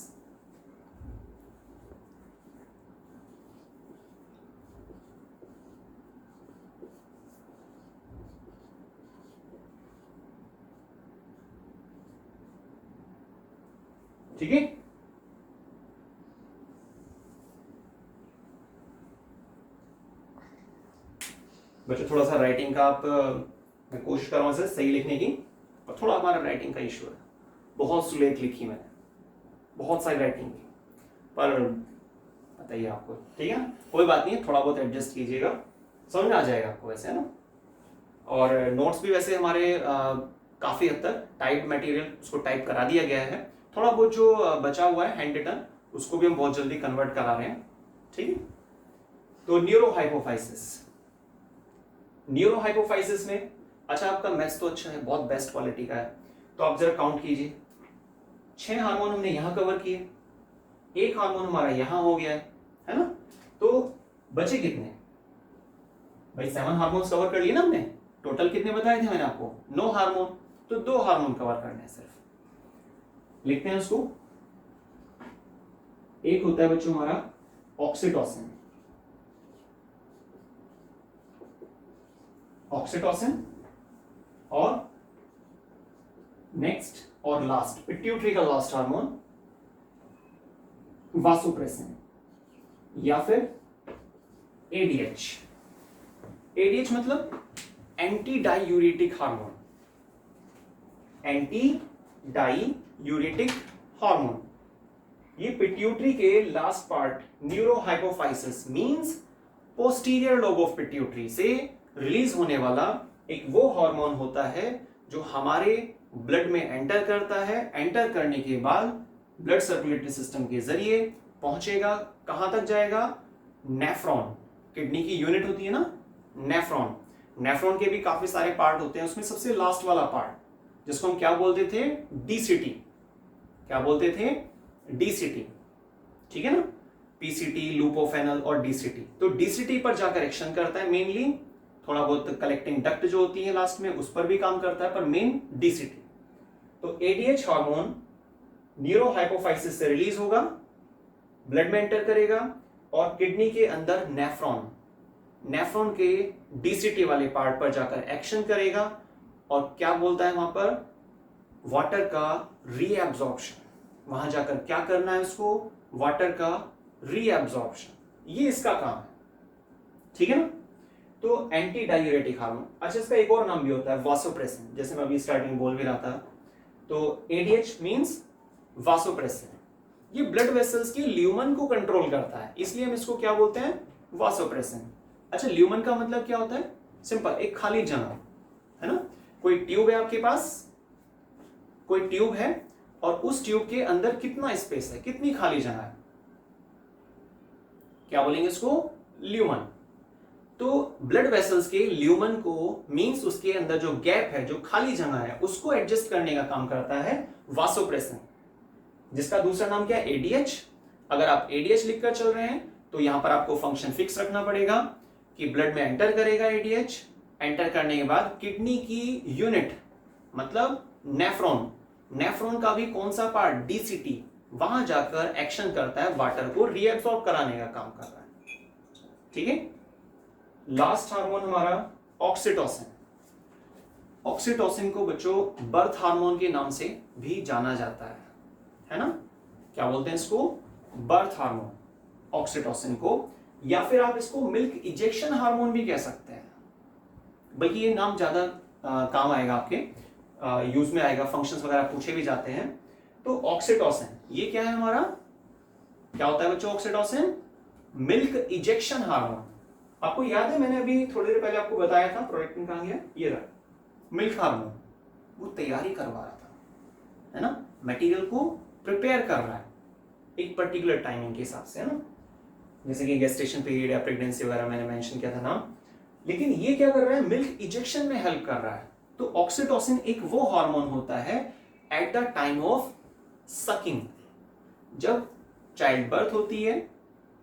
ठीक है, बच्चों थोड़ा सा राइटिंग का आप, मैं कोशिश कर रहा हूं सही लिखने की, और थोड़ा हमारा राइटिंग का इशू है। बहुत सुलेख लिखी मैंने, बहुत सारी राइटिंग की, पर बताइए आपको, ठीक है, कोई बात नहीं, थोड़ा बहुत एडजस्ट कीजिएगा, समझ में आ जाएगा आपको वैसे, है ना। और नोट्स भी वैसे हमारे काफ़ी हद तक टाइप मटेरियल उसको टाइप करा दिया गया है। थोड़ा बहुत जो बचा हुआ है हैंड रिटन, उसको भी हम बहुत जल्दी कन्वर्ट करा रहे हैं, ठीक है। तो न्यूरोहाइपोफाइसिस, न्यूरोहाइपोफाइसिस में, अच्छा आपका मैथ्स तो अच्छा है, बहुत बेस्ट क्वालिटी का है, तो आप जरा काउंट कीजिए। 6 हार्मोन हमने यहां कवर किए, एक हार्मोन हमारा यहां हो गया है ना। तो बचे कितने भाई? 7 हार्मोन्स कवर कर लिए ना हमने। टोटल कितने बताए थे मैंने आपको? 9 हार्मोन, तो 2 हार्मोन कवर करने हैं सिर्फ। लिखते हैं उसको। एक होता है बच्चों हमारा ऑक्सीटोसिन, ऑक्सीटोसिन, और नेक्स्ट और लास्ट, पिट्यूटरी का लास्ट हार्मोन वासोप्रेसिन या फिर एडीएच। एडीएच मतलब anti diuretic hormone, anti diuretic hormone. ये पिट्यूटरी के last part neurohypophysis means posterior lobe of pituitary से रिलीज होने वाला एक वो हार्मोन होता है जो हमारे ब्लड में एंटर करता है। एंटर करने के बाद ब्लड सर्कुलेटरी सिस्टम के जरिए पहुंचेगा, कहां तक जाएगा? नेफ्रॉन, किडनी की यूनिट होती है ना, नेफ्रॉन। नेफ्रॉन के भी काफी सारे पार्ट होते हैं, उसमें सबसे लास्ट वाला पार्ट जिसको हम क्या बोलते थे? डीसीटी। क्या बोलते थे? डीसीटी, ठीक है ना। पीसीटी, लूपोफेनल और डीसीटी। तो डीसीटी पर जाकर एक्शन करता है मेनली, थोड़ा बहुत कलेक्टिंग डक्ट जो होती है लास्ट में उस पर भी काम करता है, पर मेन डीसीटी। तो एडीएच हार्मोन न्यूरोहाइपोफाइसिस से रिलीज होगा, ब्लड में एंटर करेगा और किडनी के अंदर नेफ्रॉन, नेफ्रॉन के डीसीटी वाले पार्ट पर जाकर एक्शन करेगा और क्या बोलता है वहां पर? वाटर का रीएब्जॉर्प्शन। वहां जाकर क्या करना है उसको? वाटर का रीएब्जॉर्प्शन, ये इसका काम है, ठीक है ना। तो एंटी डायूरेटिक हार्मोन। अच्छा, इसका एक और नाम भी होता है वासोप्रेसिन, जैसे मैं अभी स्टार्टिंग बोल भी रहा था। तो एडीएच मींस वासोप्रेसिन। ये ब्लड वेसल्स की ल्यूमन को कंट्रोल करता है, इसलिए हम इसको क्या बोलते हैं? वासोप्रेसिन। अच्छा, ल्यूमन का मतलब क्या होता है? सिंपल, एक खाली जगह, है ना। कोई ट्यूब है आपके पास, कोई ट्यूब है और उस ट्यूब के अंदर कितना स्पेस है, कितनी खाली जगह है, क्या बोलेंगे इसको? ल्यूमन। तो ब्लड वेसल्स के ल्यूमन को मींस उसके अंदर जो गैप है, जो खाली जगह है, उसको एडजस्ट करने का काम करता है वासोप्रेसिन, जिसका दूसरा नाम क्या है? एडीएच। अगर आप एडीएच लिखकर चल रहे हैं तो यहां पर आपको फंक्शन फिक्स रखना पड़ेगा कि ब्लड में एंटर करेगा एडीएच, एंटर करने के बाद किडनी की यूनिट मतलब नेफ्रॉन, नेफ्रॉन का भी कौन सा पार्ट? डीसीटी, वहां जाकर एक्शन करता है, वाटर को रीएब्सॉर्ब कराने का काम कर रहा है, ठीक है। लास्ट हार्मोन हमारा ऑक्सीटोसिन। ऑक्सीटोसिन को बच्चों बर्थ हार्मोन के नाम से भी जाना जाता है ना। क्या बोलते हैं इसको? बर्थ हार्मोन, ऑक्सीटोसिन को, या फिर आप इसको मिल्क इजेक्शन हार्मोन भी कह सकते हैं, बल्कि ये नाम ज्यादा काम आएगा आपके, यूज में आएगा, फंक्शंस वगैरह पूछे भी जाते हैं। तो ऑक्सीटोसिन ये क्या है हमारा? क्या होता है बच्चों ऑक्सीटोसिन? Milk ejection hormone. आपको याद है मैंने अभी थोड़ी देर पहले आपको बताया था, प्रोडक्ट कहां गया? ये रहा मिल्क हार्मोन, वो तैयारी करवा रहा था, है ना। मटेरियल को प्रिपेयर कर रहा है एक पर्टिकुलर टाइमिंग के हिसाब से, है ना, जैसे कि गेस्टेशन पीरियड या प्रेगनेंसी वगैरह मैंने मेंशन किया था नाम। लेकिन ये क्या कर रहा है, मिल्क इजेक्शन में हेल्प कर रहा है। तो ऑक्सीटोसिन एक वो हार्मोन होता है at the time of sucking, जब चाइल्ड बर्थ होती है,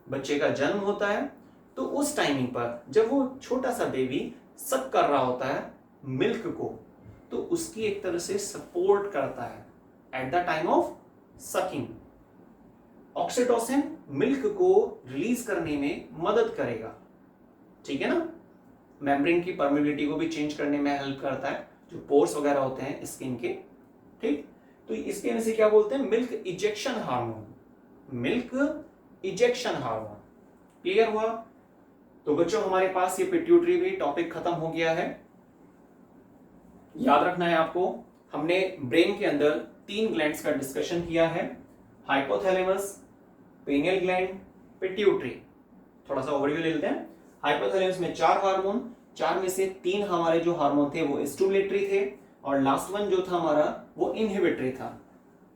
बच्चे का जन्म होता है, तो उस टाइमिंग पर जब वो छोटा सा बेबी सक कर रहा होता है मिल्क को, तो उसकी एक तरह से सपोर्ट करता है at the time of sucking. Oxytocin milk को रिलीज करने में मदद करेगा, ठीक है ना, मेम्ब्रेन की परमेबिलिटी को भी चेंज करने में हेल्प करता है, जो पोर्स वगैरह होते हैं स्किन के, ठीक। तो इसके वजह से क्या बोलते हैं, milk ejection hormone, milk ejection hormone. Clear हुआ? तो बच्चों हमारे पास ये पिट्यूटरी भी टॉपिक खत्म हो गया है। याद रखना है आपको, हमने ब्रेन के अंदर 3 ग्लैंड्स का डिस्कशन किया है, हाइपोथैलेमस, पेनियल ग्लैंड, पिट्यूटरी। थोड़ा सा ओवरव्यू ले लेते हैं। हाइपोथैलेमस में 4 हार्मोन, 4 में से 3 हमारे जो हार्मोन थे वो स्टिमुलेटरी थे, और लास्ट वन जो था हमारा वो इनहिबिटरी था।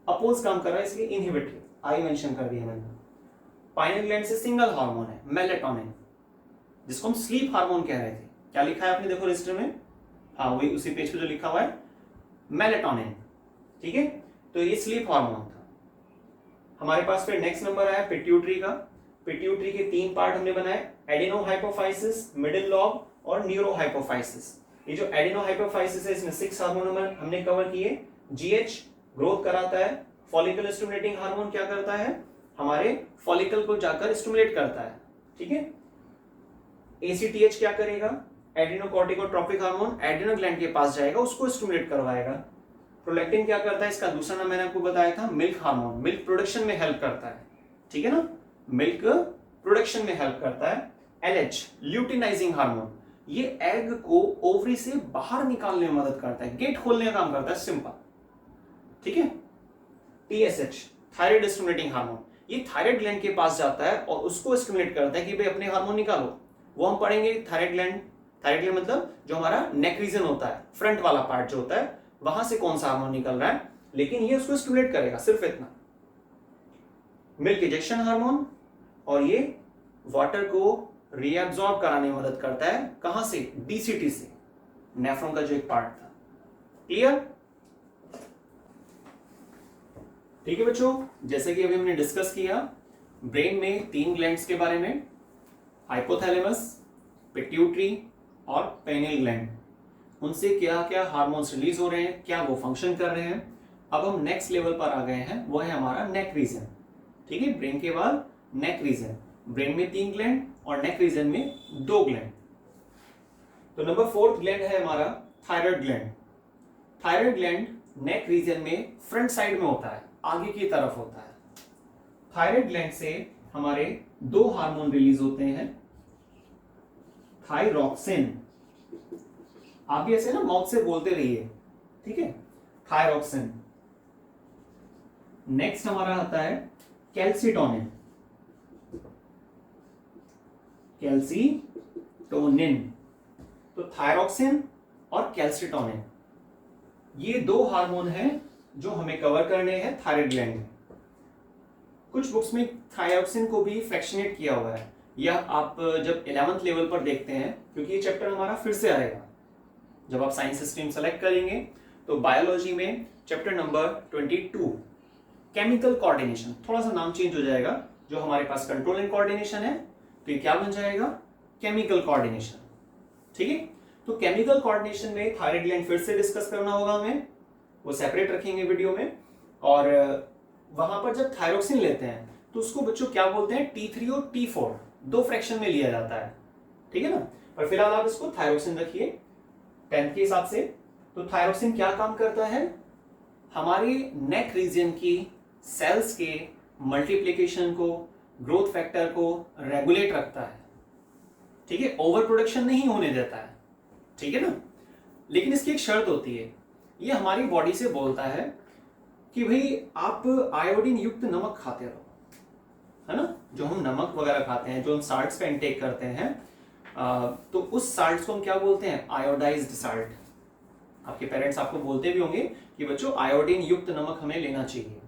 अपोज काम कर रहा है इसलिए इनहिबिटरी आई मेंशन कर दिया मैंने। पाइनियल ग्लैंड से सिंगल हार्मोन है मेलेटोनिन, जिसको हम स्लीप हार्मोन कह रहे थे। क्या लिखा है आपने, देखो रजिस्टर में, हाँ वही उसी पेज पे जो लिखा हुआ है मेलेटोनिन, ठीक है। तो ये स्लीप हार्मोन था। हमारे पास फिर नेक्स्ट नंबर आया पिट्यूटरी का। पिट्यूटरी के 3 पार्ट हमने बनाए, एडेनोहाइपोफाइसिस, मिडिल लॉब और न्यूरोहाइपोफाइसिस। ये जो एडेनोहाइपोफाइसिस है इसमें 6 हार्मोन हमने कवर किए। जीएच ग्रोथ कराता है, फॉलिकल स्टिमुलेटिंग हार्मोन क्या करता है, हमारे फॉलिकल को जाकर स्टिमुलेट करता है, ठीक है। एसीटीएच क्या करेगा, एड्रेनोकॉर्टिकोट्रोपिक हार्मोन एड्रेनल ग्लैंड के पास जाएगा, उसको स्टिमुलेट करवाएगा। प्रोलैक्टिन क्या करता है, इसका दूसरा नाम मैंने आपको बताया था मिल्क हार्मोन, मिल्क प्रोडक्शन में हेल्प करता है, ठीक है ना, मिल्क प्रोडक्शन में हेल्प करता है। एलएच ल्यूटिनाइजिंग हार्मोन, ये एग को ओवरी से बाहर निकालने में मदद करता है, गेट खोलने का काम करता है, सिंपल, ठीक है। टीएसएच थायराइड स्टिमुलेटिंग हार्मोन, ये थायराइड ग्लैंड के पास जाता है और उसको स्टिमुलेट करता है कि भाई अपने हार्मोन निकालो। वो हम पढ़ेंगे थायराइड ग्लैंड। थायराइड ग्लैंड मतलब जो हमारा नेक रीजन होता है, फ्रंट वाला पार्ट जो होता है, वहां से कौन सा हार्मोन निकल रहा है, लेकिन ये उसको स्टिमुलेट करेगा, सिर्फ इतना। मिल्क इजेक्शन हार्मोन, और ये वाटर को रीअब्सॉर्ब कराने में मदद करता है, कहां से, डीसीटी से, नेफ्रॉन का जो एक पार्ट था। क्लियर? ठीक है बच्चों, जैसे कि अभी हमने डिस्कस किया ब्रेन में 3 ग्लैंड्स के बारे में, हाइपोथैलेमस, पिट्यूटरी और पेनियल ग्लैंड, उनसे क्या क्या हार्मोन्स रिलीज हो रहे हैं, क्या वो फंक्शन कर रहे हैं। अब हम नेक्स्ट लेवल पर आ गए हैं, वो है हमारा नेक रीजन, ठीक है। ब्रेन के बाद नेक रीजन, ब्रेन में 3 ग्लैंड और नेक रीजन में 2 ग्लैंड। तो नंबर 4th ग्लैंड है हमारा thyroid gland. Thyroid gland neck region में फ्रंट साइड में होता है, आगे की तरफ होता है। थायराइड ग्लैंड से हमारे 2 हार्मोन रिलीज होते हैं, थायरॉक्सिन, आप भी ऐसे ना माउथ से बोलते रहिए, ठीक है, थायरॉक्सिन। नेक्स्ट हमारा आता है कैल्सिटोनिन, कैल्सिटोनिन। तो थायरॉक्सिन और कैल्सिटोनिन, ये 2 हार्मोन हैं जो हमें कवर करने हैं थायराइड ग्लैंड में। कुछ बुक्स में थायरॉक्सिन को भी फ्रैक्शनेट किया हुआ है, या आप जब 11th लेवल पर देखते हैं, क्योंकि ये चैप्टर हमारा फिर से आएगा जब आप साइंस स्ट्रीम सेलेक्ट करेंगे, तो बायोलॉजी में चैप्टर नंबर 22 केमिकल कोऑर्डिनेशन, थोड़ा सा नाम चेंज हो जाएगा, जो हमारे पास कंट्रोल एंड कोऑर्डिनेशन है, तो ये क्या बन जाएगा, केमिकल कोऑर्डिनेशन, ठीक है। तो केमिकल कोऑर्डिनेशन में थायराइड ग्लैंड फिर से डिस्कस करना होगा हमें, वो सेपरेट रखेंगे वीडियो में। और वहां पर जब थायरोक्सिन लेते हैं तो उसको बच्चों क्या बोलते हैं, T3 और T4, 2 फ्रैक्शन में लिया जाता है, ठीक है ना। पर फिलहाल आप इसको थायरोक्सिन रखिए 10th के हिसाब से। तो थायरोक्सिन क्या काम करता है, हमारी नेक रीजन की सेल्स के मल्टीप्लिकेशन को, ग्रोथ फैक्टर को रेगुलेट रखता है, ठीक है, ओवर प्रोडक्शन नहीं होने देता है, ठीक है ना। लेकिन इसकी एक शर्त होती है, ये हमारी बॉडी से बोलता है कि भाई आप आयोडीन युक्त नमक खाते रहो, है ना। जो हम नमक वगैरह खाते हैं, जो हम साल्ट्स का इंटेक करते हैं, तो उस साल्ट्स को हम क्या बोलते हैं, आयोडाइज्ड साल्ट, आपके पेरेंट्स आपको बोलते भी होंगे कि बच्चों आयोडीन युक्त नमक हमें लेना चाहिए।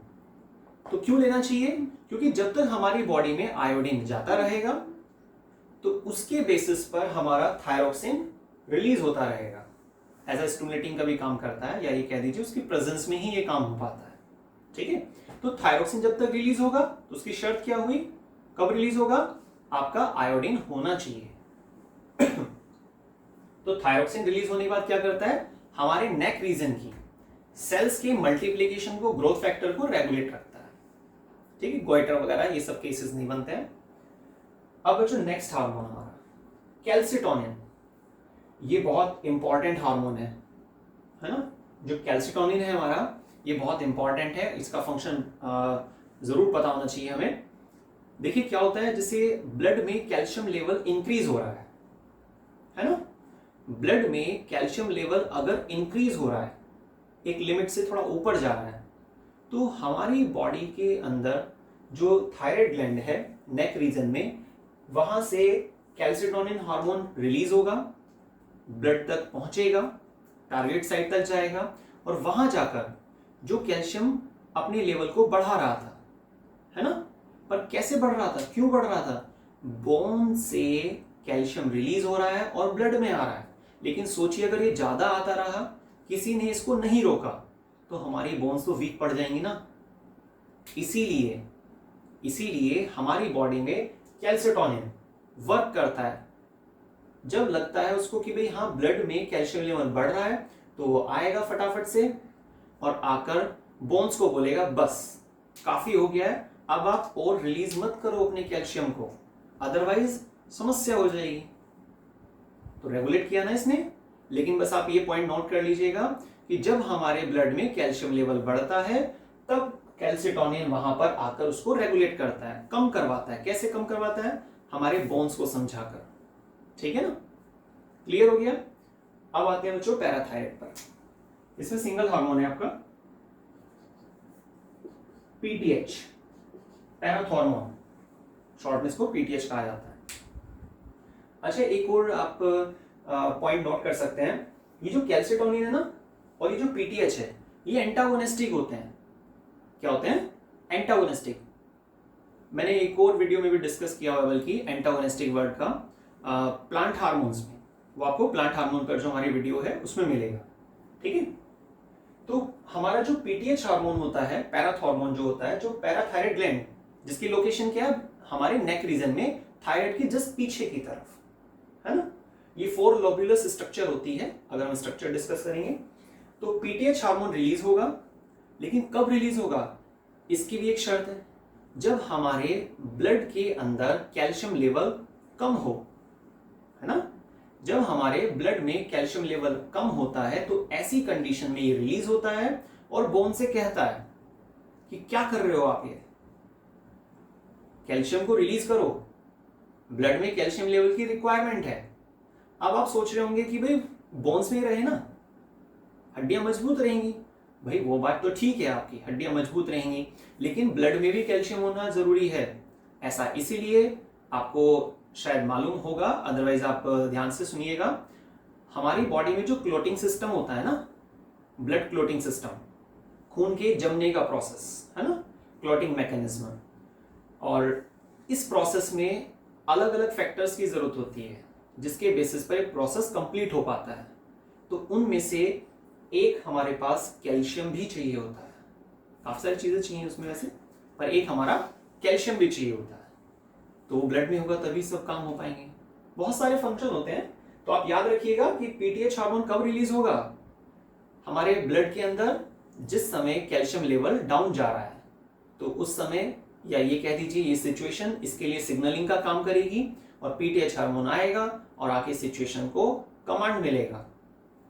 तो क्यों लेना चाहिए? क्योंकि जब तक हमारी बॉडी में आयोडीन जाता रहेगा तो उसके बेसिस पर हमारा थायरोक्सिन रिलीज होता रहेगा, एज अ स्टिमुलेटिंग का भी काम करता है, या ये कह दीजिए उसकी प्रेजेंस में ही ये काम हो पाता है। ठीक है, तो थायरोक्सिन जब तक रिलीज होगा तो उसकी शर्त क्या हुई, कब रिलीज होगा, आपका आयोडीन होना चाहिए। तो थायरोक्सिन रिलीज होने के बाद क्या करता है, हमारे नेक रीजन की सेल्स के मल्टीप्लिकेशन को, ग्रोथ फैक्टर को रेगुलेट रखता है। ठीक है, गोइटर वगैरह ये सब केसेस नहीं बनते हैं। अब बच्चों नेक्स्ट हार्मोन हमारा कैल्सिटोनिन, ये बहुत इंपॉर्टेंट हार्मोन है ना। जो कैल्सिटोनिन है हमारा ये बहुत इंपॉर्टेंट है, इसका फंक्शन जरूर पता होना चाहिए हमें। देखिए क्या होता है, जैसे ब्लड में कैल्शियम लेवल इंक्रीज हो रहा है ना, ब्लड में कैल्शियम लेवल अगर इंक्रीज हो रहा है, एक लिमिट से थोड़ा ऊपर जा रहा है, तो हमारी बॉडी के अंदर जो थायराइड ग्लैंड है नेक रीजन में, वहां से कैल्सिटोनिन हार्मोन रिलीज होगा, ब्लड तक पहुंचेगा, टारगेट साइट तक जाएगा, और वहां जाकर जो कैल्शियम अपने लेवल को बढ़ा रहा था, है ना, पर कैसे बढ़ रहा था, क्यों बढ़ रहा था, बोन से कैल्शियम रिलीज हो रहा है और ब्लड में आ रहा है। लेकिन सोचिए अगर ये ज्यादा आता रहा, किसी ने इसको नहीं रोका, तो हमारी बोन्स तो वीक पड़ जाएंगी ना। इसीलिए हमारी बॉडी में कैल्सिटोनिन वर्क करता है। जब लगता है उसको कि भाई हाँ ब्लड में कैल्शियम लेवल बढ़ रहा है, तो वो आएगा फटाफट से और आकर बोन्स को बोलेगा बस काफी हो गया है, अब आप और रिलीज मत करो अपने कैल्शियम को, अदरवाइज समस्या हो जाएगी। तो रेगुलेट किया ना इसने। लेकिन बस आप ये पॉइंट नोट कर लीजिएगा कि जब हमारे ब्लड में कैल्शियम लेवल बढ़ता है, तब कैल्सिटोनिन वहां पर आकर उसको रेगुलेट करता है, कम करवाता है। कैसे कम करवाता है, हमारे बोन्स को समझाकर। ठीक है ना, क्लियर हो गया। अब आते हैं बच्चों पैराथायराइड पर। इसमें सिंगल हार्मोन है आपका पीटीएच, पैराथॉर्मोन, शॉर्ट में इसको पीटीएच कहा जाता है। अच्छा, एक और आप पॉइंट नोट कर सकते हैं, ये जो कैल्सिटोनिन है ना और ये जो पीटीएच है, ये एंटागोनिस्टिक होते हैं। क्या होते हैं, एंटागोनिस्टिक। मैंने एक और वीडियो में भी डिस्कस किया हुआ बल्कि एंटागोनिस्टिक वर्ड का प्लांट हार्मोन्स में, वो आपको प्लांट हार्मोन पर जो हमारी वीडियो है उसमें मिलेगा। ठीक है, तो हमारा जो पीटीएच हार्मोन होता है, पैराथॉर्मोन जो होता है, जो पैराथायराइड ग्लैंड, जिसकी लोकेशन क्या है, हमारे नेक रीजन में, थायराइड के जस्ट पीछे की तरफ, है ना। ये 4 लोब्यूलस स्ट्रक्चर होती है, अगर हम स्ट्रक्चर डिस्कस करेंगे। तो पीटीएच हार्मोन रिलीज होगा, लेकिन कब रिलीज होगा, इसकी भी एक शर्त है, जब हमारे ब्लड के अंदर कैल्शियम लेवल कम हो, है ना। जब हमारे ब्लड में कैल्शियम लेवल कम होता है तो ऐसी कंडीशन में ये रिलीज होता है और बोन से कहता है कि क्या कर रहे हो आप, ये कैल्शियम को रिलीज करो, ब्लड में कैल्शियम लेवल की रिक्वायरमेंट है। अब आप सोच रहे होंगे कि भाई बोन्स में रहे ना, हड्डियां मजबूत रहेंगी। भाई वो बात तो ठीक है, आपकी हड्डियां मजबूत रहेंगी, लेकिन ब्लड में भी कैल्शियम होना जरूरी है। ऐसा इसीलिए, आपको शायद मालूम होगा, अदरवाइज आप ध्यान से सुनिएगा, हमारी बॉडी में जो क्लोटिंग सिस्टम होता है ना, ब्लड क्लोटिंग सिस्टम, खून के जमने का प्रोसेस, है ना, क्लोटिंग मैकेनिज्म, और इस प्रोसेस में अलग अलग फैक्टर्स की जरूरत होती है जिसके बेसिस पर एक प्रोसेस कंप्लीट हो पाता है। तो उनमें से एक हमारे पास कैल्शियम भी चाहिए होता है, काफी सारी चीजें चाहिए उसमें वैसे, पर एक हमारा कैल्शियम भी चाहिए होता है। तो वो ब्लड में होगा तभी सब काम हो पाएंगे। बहुत सारे फंक्शन होते हैं, तो आप याद रखिएगा कि पीटीएच हार्मोन कब रिलीज होगा, हमारे ब्लड के अंदर जिस समय कैल्शियम लेवल डाउन जा रहा है, तो उस समय, या ये कह दीजिए ये सिचुएशन इसके लिए सिग्नलिंग का काम करेगी, और पीटीएच हार्मोन आएगा और आके सिचुएशन को कमांड मिलेगा,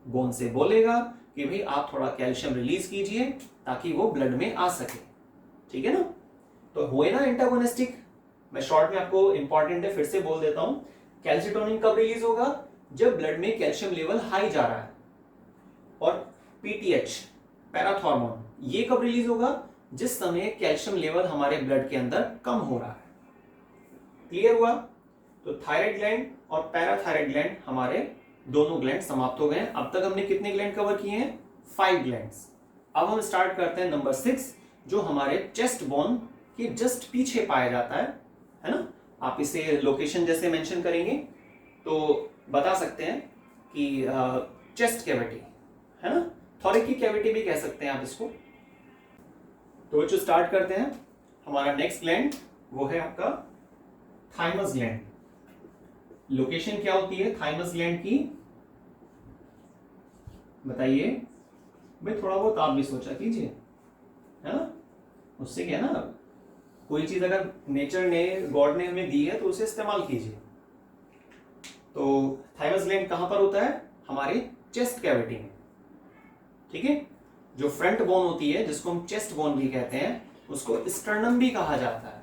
बोन से बोलेगा कि भाई आप थोड़ा कैल्शियम रिलीज कीजिए ताकि वो ब्लड में आ सके। ठीक है ना, तो हुए ना एंटागोनिस्टिक। मैं शॉर्ट में आपको इंपॉर्टेंट है फिर से बोल देता हूं, कैल्सिटोनिन कब रिलीज होगा, जब ब्लड में कैल्शियम लेवल हाई जा रहा है, और पीटीएच पैराथॉर्मोन ये कब रिलीज होगा, जिस समय कैल्शियम लेवल हमारे ब्लड के अंदर कम हो रहा है। क्लियर हुआ। तो थायराइड ग्लैंड और पैराथायराइड ग्लैंड हमारे दोनों ग्लैंड समाप्त हो गए हैं। अब तक हमने कितने ग्लैंड कवर किए हैं? 5 ग्लैंड्स। अब हम स्टार्ट करते हैं नंबर 6, जो हमारे चेस्ट बोन के जस्ट पीछे पाया जाता है ना। आप इसे लोकेशन जैसे मेंशन करेंगे तो बता सकते हैं कि चेस्ट कैविटी है ना, थोरैकिक कैविटी भी कह सकते हैं आप इसको। तो बच्चों स्टार्ट करते हैं। हमारा नेक्स्ट ग्लैंड वो है आपका थाइमस ग्लैंड। लोकेशन क्या होती है थाइमस ग्लैंड की, बताइए भाई, थोड़ा बहुत आप भी सोचा कीजिए, है ना। उससे क्या है ना, कोई चीज अगर नेचर ने, गॉड ने हमें दी है तो उसे इस्तेमाल कीजिए। तो थाइमस ग्लैंड कहां पर होता है? हमारे चेस्ट कैविटी में, ठीक है। जो फ्रंट बोन होती है जिसको हम चेस्ट बोन भी कहते हैं, उसको स्टर्नम भी कहा जाता है।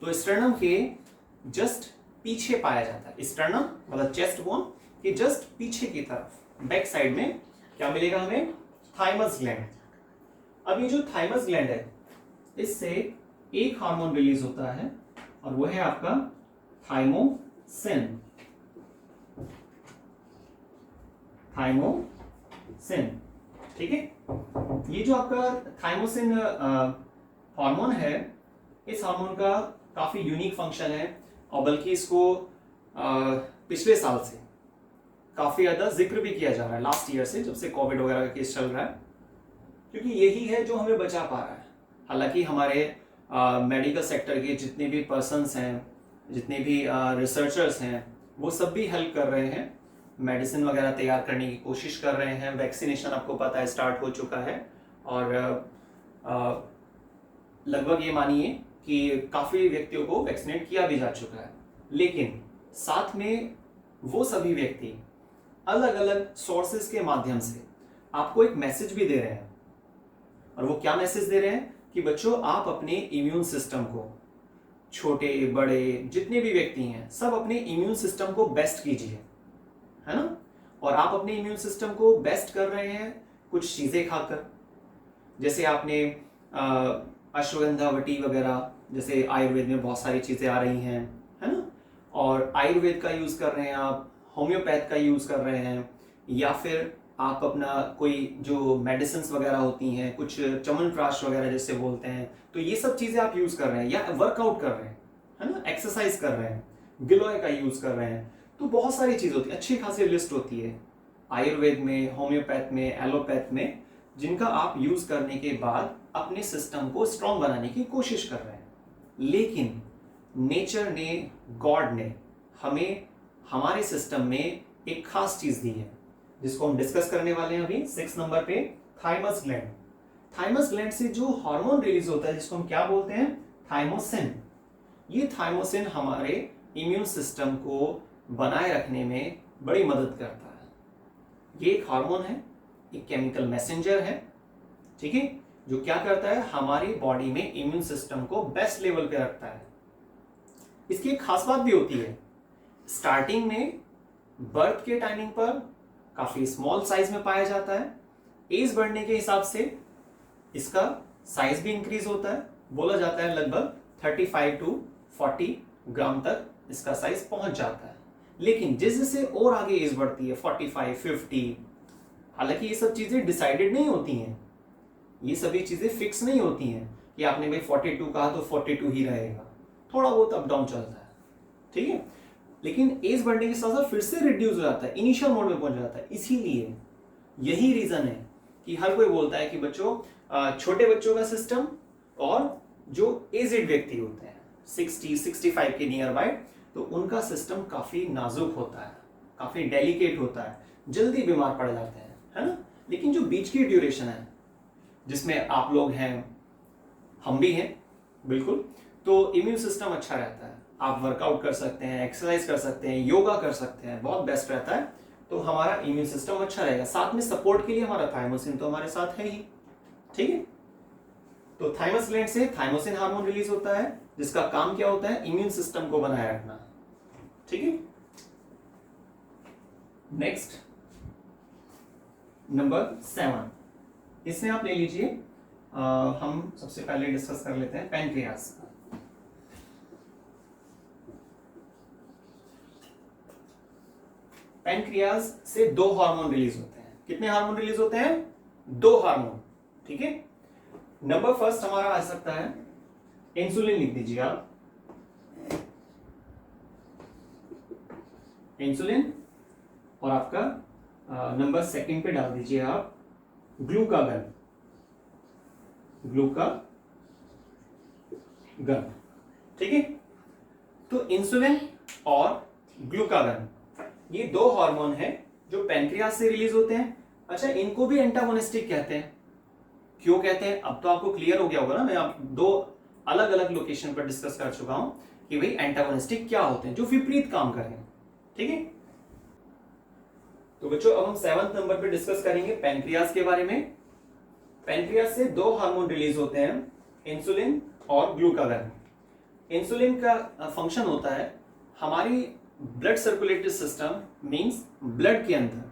तो स्टर्नम के जस्ट पीछे पाया जाता है। स्टर्नम मतलब चेस्ट बोन के जस्ट पीछे की तरफ, बैक साइड में क्या मिलेगा हमें? Thymus gland. अब ये जो थाइमस ग्लैंड है, इससे एक हार्मोन रिलीज होता है और वो है आपका थाइमोसिन। थाइमोसिन, ठीक है। ये जो आपका थाइमोसिन हार्मोन है, इस हार्मोन का काफी यूनिक फंक्शन है और बल्कि इसको पिछले साल से काफी ज्यादा जिक्र भी किया जा रहा है, लास्ट ईयर से, जब से कोविड वगैरह का केस चल रहा है, क्योंकि यही है जो हमें बचा पा रहा है। हालांकि हमारे मेडिकल सेक्टर के जितने भी पर्सन्स हैं, जितने भी रिसर्चर्स हैं, वो सब भी हेल्प कर रहे हैं, मेडिसिन वगैरह तैयार करने की कोशिश कर रहे हैं। वैक्सीनेशन आपको पता है स्टार्ट हो चुका है और लगभग ये मानिए कि काफ़ी व्यक्तियों को वैक्सीनेट किया भी जा चुका है। लेकिन साथ में वो सभी व्यक्ति अलग अलग सोर्सेज के माध्यम से आपको एक मैसेज भी दे रहे हैं। और वो क्या मैसेज दे रहे हैं कि बच्चों, आप अपने इम्यून सिस्टम को, छोटे बड़े जितने भी व्यक्ति हैं, सब अपने इम्यून सिस्टम को बेस्ट कीजिए, है ना। और आप अपने इम्यून सिस्टम को बेस्ट कर रहे हैं कुछ चीजें खाकर, जैसे आपने अश्वगंधा वटी वगैरह, जैसे आयुर्वेद में बहुत सारी चीजें आ रही हैं, है ना। और आयुर्वेद का यूज कर रहे हैं आप, होम्योपैथ का यूज कर रहे हैं, या फिर आप अपना कोई जो मेडिसिन वगैरह होती हैं, कुछ च्यवनप्राश वगैरह जैसे बोलते हैं, तो ये सब चीजें आप यूज कर रहे हैं, या वर्कआउट कर रहे हैं, है ना, एक्सरसाइज कर रहे हैं, गिलोय का यूज कर रहे हैं। तो बहुत सारी चीज होती है, अच्छी खासी लिस्ट होती है आयुर्वेद में, होम्योपैथ में, एलोपैथ में, जिनका आप यूज करने के बाद अपने सिस्टम को स्ट्रांग बनाने की कोशिश कर रहे हैं। लेकिन नेचर ने, गॉड ने हमें हमारे सिस्टम में एक खास चीज दी है, जिसको हम डिस्कस करने वाले हैं अभी 6 नंबर पे, थाइमस ग्लैंड। थाइमस ग्लैंड से जो हार्मोन रिलीज होता है, जिसको हम क्या बोलते हैं? थाइमोसिन। ये थाइमोसिन हमारे इम्यून सिस्टम को बनाए रखने में बड़ी मदद करता है। ये एक हार्मोन है, एक केमिकल मैसेंजर है, ठीक है, जो क्या करता है? हमारी बॉडी में इम्यून सिस्टम को बेस्ट लेवल पे रखता है। इसकी एक खास बात भी होती है, स्टार्टिंग में बर्थ के टाइमिंग पर काफी स्मॉल साइज में पाया जाता है। एज बढ़ने के हिसाब से इसका साइज भी इंक्रीज होता है, बोला जाता है लगभग 35 to 40 ग्राम तक इसका साइज पहुंच जाता है। लेकिन जिस जैसे और आगे एज बढ़ती है, 45, 50, हालांकि ये सब चीजें डिसाइडेड नहीं होती हैं, ये सभी चीजें फिक्स नहीं होती हैं कि आपने भाई 42 कहा तो 42 ही रहेगा, थोड़ा बहुत अप डाउन चलता है, ठीक है। लेकिन एज बढ़ने के साथ साथ फिर से रिड्यूस हो जाता है, इनिशियल मोड में पहुंच जाता है। इसीलिए यही रीजन है कि हर कोई बोलता है कि बच्चों, छोटे बच्चों का सिस्टम और जो एजेड व्यक्ति होते हैं 60-65 के नियर बाय, तो उनका सिस्टम काफी नाजुक होता है, काफी डेलिकेट होता है, जल्दी बीमार पड़ जाते हैं, है ना। लेकिन जो बीच की ड्यूरेशन है, जिसमें आप लोग हैं, हम भी हैं, बिल्कुल, तो इम्यून सिस्टम अच्छा रहता है, आप वर्कआउट कर सकते हैं, एक्सरसाइज कर सकते हैं, योगा कर सकते हैं, बहुत बेस्ट रहता है, तो हमारा इम्यून सिस्टम अच्छा रहेगा। साथ में सपोर्ट के लिए हमारा थाइमोसिन तो हमारे साथ है ही, ठीक है। तो थाइमस ग्लैंड से थाइमोसिन हार्मोन रिलीज होता है, जिसका काम क्या होता है? इम्यून सिस्टम को बनाए रखना, ठीक है। नेक्स्ट नंबर 7, इसमें आप ले लीजिए, हम सबसे पहले डिस्कस कर लेते हैं पैनक्रियास। पैनक्रियाज से 2 हार्मोन रिलीज होते हैं। कितने हार्मोन रिलीज होते हैं? 2 हार्मोन। ठीक है, नंबर फर्स्ट हमारा आ सकता है इंसुलिन, लिख दीजिए आप इंसुलिन, और आपका नंबर सेकंड पे डाल दीजिए आप ग्लूकागन। ठीक है, तो इंसुलिन और ग्लूकागन ये 2 हार्मोन है जो पैनक्रियाज से रिलीज होते हैं। अच्छा, इनको भी एंटागोनिस्टिक कहते हैं। क्यों कहते हैं अब तो आपको क्लियर हो गया होगा ना, मैं आप 2 अलग अलग लोकेशन पर डिस्कस कर चुका हूं कि भाई एंटागोनिस्टिक क्या होते हैं, जो विपरीत काम कर रहे हैं। ठीक है, तो बच्चों अब हम 7th नंबर पे डिस्कस करेंगे पैनक्रियाज के बारे में। पैनक्रियाज से 2 हार्मोन रिलीज होते हैं, इंसुलिन और ग्लूकागन। इंसुलिन का फंक्शन होता है हमारी blood circulatory system, means blood के अंदर,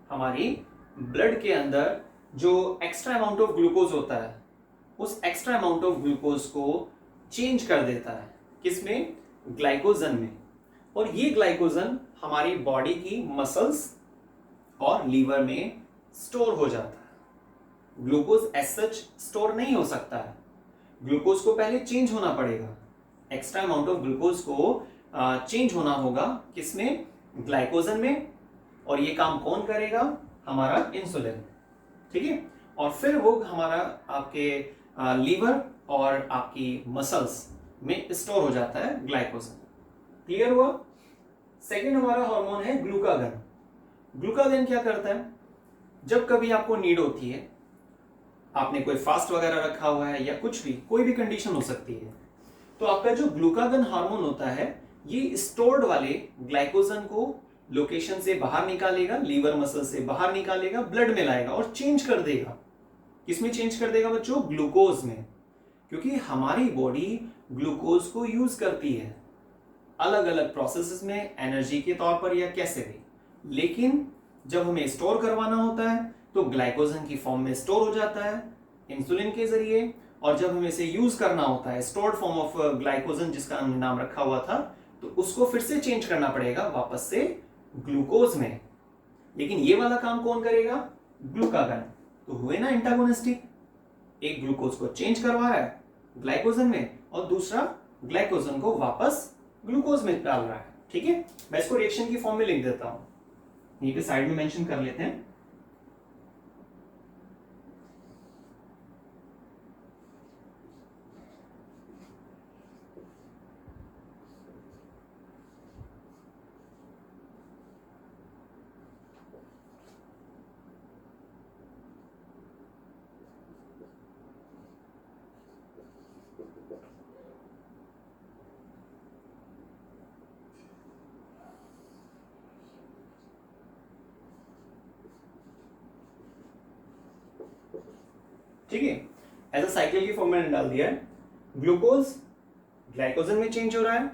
हमारी ब्लड के अंदर जो एक्स्ट्रा अमाउंट ऑफ ग्लूकोज होता है, उस एक्स्ट्रा अमाउंट ऑफ ग्लूकोज को चेंज कर देता है। किसमें? ग्लाइकोजन में। और ये ग्लाइकोजन हमारी बॉडी की मसल्स और लीवर में स्टोर हो जाता है। ग्लूकोज एज सच स्टोर नहीं हो सकता है, ग्लूकोज को पहले चेंज होना पड़ेगा। एक्स्ट्रा अमाउंट ऑफ ग्लूकोज को चेंज होना होगा किसमें? ग्लाइकोजन में। और ये काम कौन करेगा? हमारा इंसुलिन। ठीक है, और फिर वो हमारा आपके लीवर और आपकी मसल्स में स्टोर हो जाता है ग्लाइकोजन। क्लियर हुआ? सेकेंड हमारा हार्मोन है ग्लूकागन। ग्लूकागन क्या करता है? जब कभी आपको नीड होती है, आपने कोई फास्ट वगैरह रखा हुआ है या कुछ भी, कोई भी कंडीशन हो सकती है, तो आपका जो ग्लूकागन हार्मोन होता है ये स्टोर्ड वाले ग्लाइकोजन को लोकेशन से बाहर निकालेगा, लीवर मसल से बाहर निकालेगा, ब्लड में लाएगा और चेंज कर देगा। किसमें चेंज कर देगा बच्चों? ग्लूकोज में। क्योंकि हमारी बॉडी ग्लूकोज को यूज करती है अलग अलग प्रोसेसेस में, एनर्जी के तौर पर या कैसे भी, लेकिन जब हमें स्टोर करवाना होता है तो ग्लाइकोजन की फॉर्म में स्टोर हो जाता है इंसुलिन के जरिए, और जब हमें इसे यूज करना होता है स्टोर्ड फॉर्म ऑफ ग्लाइकोजन, जिसका हमने नाम रखा हुआ था, तो उसको फिर से चेंज करना पड़ेगा वापस से ग्लूकोज में। लेकिन ये वाला काम कौन करेगा? ग्लूकागन। तो हुए ना एंटागोनिस्टिक, एक ग्लूकोज को चेंज करवा रहा है ग्लाइकोजन में और दूसरा ग्लाइकोजन को वापस ग्लूकोज में डाल रहा है। ठीक है, मैं इसको रिएक्शन की फॉर्म में लिख देता हूं, यहीं पे साइड में मेंशन कर लेते हैं। ठीक है, ऐसा साइकिल की फॉर्म में डाल दिया है। ग्लूकोज ग्लाइकोजन में चेंज हो रहा है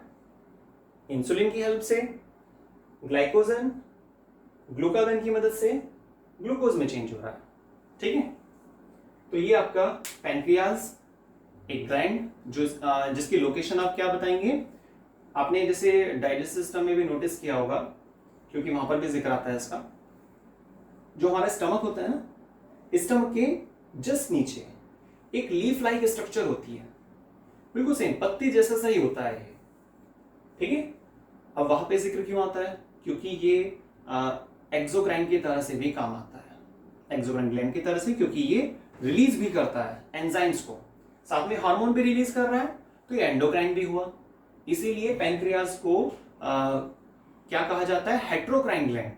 इंसुलिन की हेल्प से, ग्लाइकोजन ग्लूकागन की मदद से ग्लूकोज में चेंज हो रहा है। ठीक है, तो ये आपका पैनक्रियाज एक ग्लैंड जो जिसकी लोकेशन आप क्या बताएंगे? आपने जैसे डाइजेस्टिव सिस्टम में भी नोटिस किया होगा, क्योंकि वहां पर भी जिक्र आता है इसका, जो हमारा स्टमक होता है ना, स्टमक के जस्ट नीचे एक लीफ लाइक स्ट्रक्चर होती है, बिल्कुल सेम पत्ती जैसा सही होता है। ठीक है, अब वहां पे जिक्र क्यों आता है? क्योंकि ये एक्सोक्राइन की तरह से भी काम आता है, एक्सोक्राइन ग्लैंड की तरह से, क्योंकि ये रिलीज भी करता है एंजाइम्स को, साथ में हार्मोन भी रिलीज कर रहा है, तो ये एंडोक्राइन भी हुआ। इसीलिए पैनक्रियाज को क्या कहा जाता है? हेट्रोक्राइन ग्लैंड,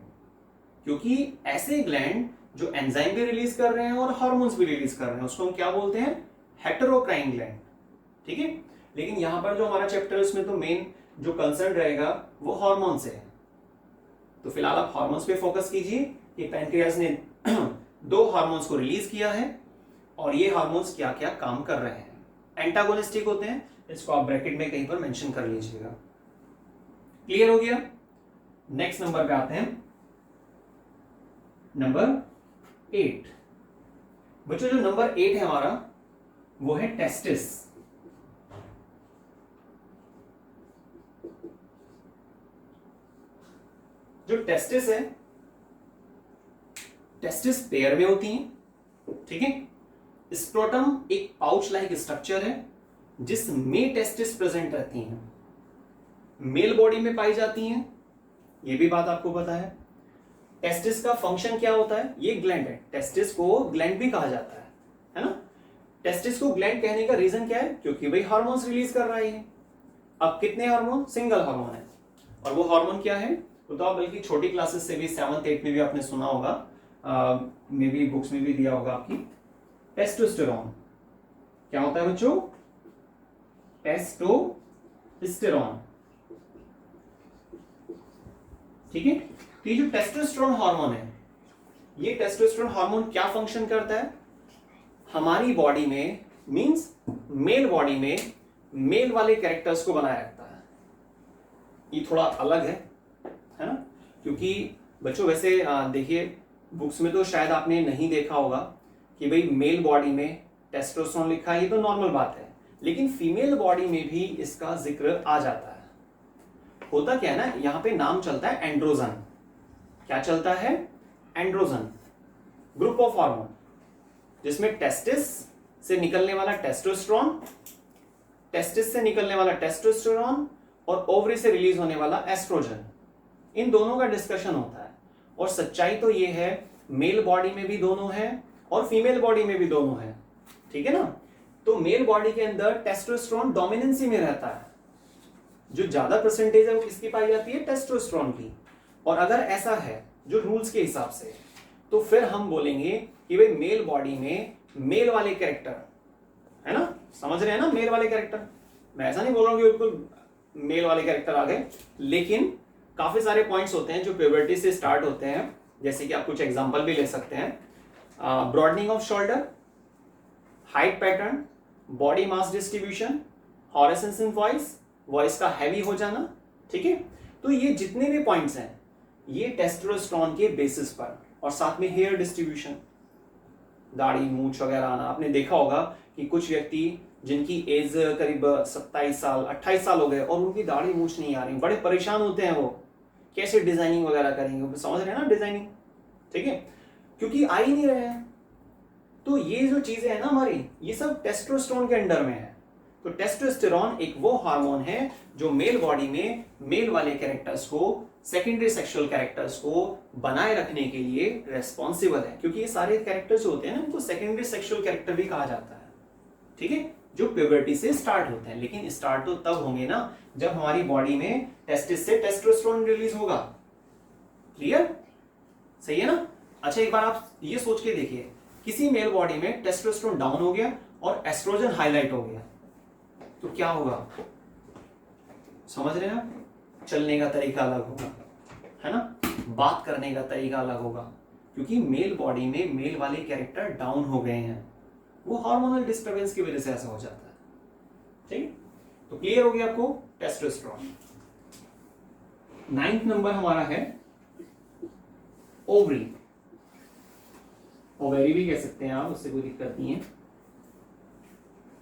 क्योंकि ऐसे ग्लैंड जो एंजाइम भी रिलीज कर रहे हैं और हार्मोन्स भी रिलीज कर रहे हैं, उसको हम क्या बोलते हैं? हेटेरोक्राइन ग्लैंड। ठीक है, लेकिन यहां पर जो हमारा चैप्टर है उसमें तो मेन जो कंसर्न रहेगा वो हार्मोन से है। तो फिलहाल आप हार्मोन्स पे फोकस कीजिए कि पैनक्रियाज ने 2 हार्मोन्स को रिलीज किया है और ये हार्मोन्स क्या क्या काम कर रहे हैं। एंटागोनिस्टिक होते हैं, इसको आप ब्रैकेट में कहीं पर मेंशन कर लीजिएगा। क्लियर हो गया? नेक्स्ट नंबर पे आते हैं, नंबर 8। बच्चों जो नंबर 8 है हमारा वो है टेस्टिस। जो टेस्टिस है, टेस्टिस पेयर में होती हैं, ठीक है। स्क्रोटम एक पाउच लाइक स्ट्रक्चर है जिसमें टेस्टिस प्रेजेंट रहती हैं, मेल बॉडी में पाई जाती हैं, ये भी बात आपको पता है। टेस्टिस का फंक्शन क्या होता है, ये ग्लैंड है, टेस्टिस को ग्लैंड भी कहा जाता है ना। टेस्टिस को ग्लैंड कहने का रीजन क्या है, क्योंकि भाई हार्मोन्स रिलीज कर रही है। अब कितने हार्मोन, सिंगल हार्मोन है, और वो हार्मोन क्या है, तो आप बल्कि छोटी क्लासेस से भी 7th 8th में भी आपने सुना होगा, मे भी बुक्स में भी दिया होगा आपकी, टेस्टोस्टेरोन। क्या होता है बच्चों, टेस्टोस्टेरोन, ठीक है। तो ये जो टेस्टोस्टेरोन हार्मोन है, ये टेस्टोस्टेरोन हार्मोन क्या फंक्शन करता है हमारी बॉडी में, मींस मेल बॉडी में मेल वाले कैरेक्टर्स को बनाए रखता है। ये थोड़ा अलग है ना, क्योंकि बच्चों वैसे देखिए बुक्स में तो शायद आपने नहीं देखा होगा कि भाई मेल बॉडी में टेस्टोस्टेरोन लिखा है, ये तो नॉर्मल बात है, लेकिन फीमेल बॉडी में भी इसका जिक्र आ जाता है। होता क्या है ना, यहां पे नाम चलता है एंड्रोजन। क्या चलता है, एंड्रोजन, ग्रुप ऑफ हार्मोन जिसमें टेस्टिस से निकलने वाला टेस्टोस्टेरोन, टेस्टिस से निकलने वाला टेस्टोस्टेरोन और ओवरी से रिलीज होने वाला एस्ट्रोजन, इन दोनों का डिस्कशन होता है। और सच्चाई तो ये है, मेल बॉडी में भी दोनों है और फीमेल बॉडी में भी दोनों है, ठीक है ना। तो मेल बॉडी के अंदर टेस्टोस्टेरोन डोमिनेंसी में रहता है, जो ज्यादा परसेंटेज है वो किसकी पाई जाती है, टेस्टोस्टेरोन की। और अगर ऐसा है जो रूल्स के हिसाब से, तो फिर हम बोलेंगे कि भाई मेल बॉडी में मेल वाले कैरेक्टर है ना, समझ रहे हैं ना, मेल वाले कैरेक्टर। मैं ऐसा नहीं बोल रहा हूं कि बिल्कुल मेल वाले कैरेक्टर आ गए, लेकिन काफी सारे पॉइंट्स होते हैं जो प्यूबर्टी से स्टार्ट होते हैं, जैसे कि आप कुछ एग्जांपल भी ले सकते हैं, broadening of shoulder, height pattern, body mass distribution, hoarseness in voice, voice का हैवी हो जाना, ठीक है। तो ये जितने भी पॉइंट्स हैं ये टेस्टोस्टेरोन के बेसिस पर, और साथ में हेयर डिस्ट्रीब्यूशन, दाढ़ी मूछ वगैरह आना। आपने देखा होगा कि कुछ व्यक्ति जिनकी एज करीब 27 साल 28 साल हो गए और उनकी दाढ़ी मूछ नहीं आ रही, बड़े परेशान होते हैं, वो कैसे डिजाइनिंग वगैरह करेंगे, समझ रहे हैं ना, डिजाइनिंग, ठीक है, क्योंकि आ ही नहीं रहे हैं। तो ये जो चीजें हैं ना हमारी, ये सब टेस्टोस्टेरोन के अंडर में है। तो टेस्टोस्टेरोन एक वो हार्मोन है जो मेल बॉडी में मेल वाले कैरेक्टर्स को, सेकेंडरी सेक्सुअल कैरेक्टर्स को बनाए रखने के लिए रेस्पॉन्सिबल है, क्योंकि ये सारे कैरेक्टर्स होते हैं ना, इनको सेकेंडरी सेक्सुअल कैरेक्टर भी कहा जाता है, ठीक है, जो प्यूबर्टी से स्टार्ट होते हैं। लेकिन स्टार्ट तो तब होंगे ना जब हमारी बॉडी में टेस्टिस से टेस्टोस्टेरोन रिलीज होगा। क्लियर, सही है ना। अच्छा, एक बार आप ये सोच के देखिए, किसी मेल बॉडी में टेस्टोस्टेरोन डाउन हो गया और एस्ट्रोजन हाईलाइट हो गया, तो क्या होगा, समझ रहे हैं आप, चलने का तरीका अलग होगा, है ना, बात करने का तरीका अलग होगा, क्योंकि मेल बॉडी में मेल वाले कैरेक्टर डाउन हो गए हैं, वो हार्मोनल डिस्टर्बेंस की वजह से ऐसा हो जाता है, ठीक। तो क्लियर हो गया आपको टेस्टोस्टेरोन। 9th नंबर हमारा है ओवरी, ओवेरी भी कह सकते हैं आप, उससे कोई दिक्कत नहीं है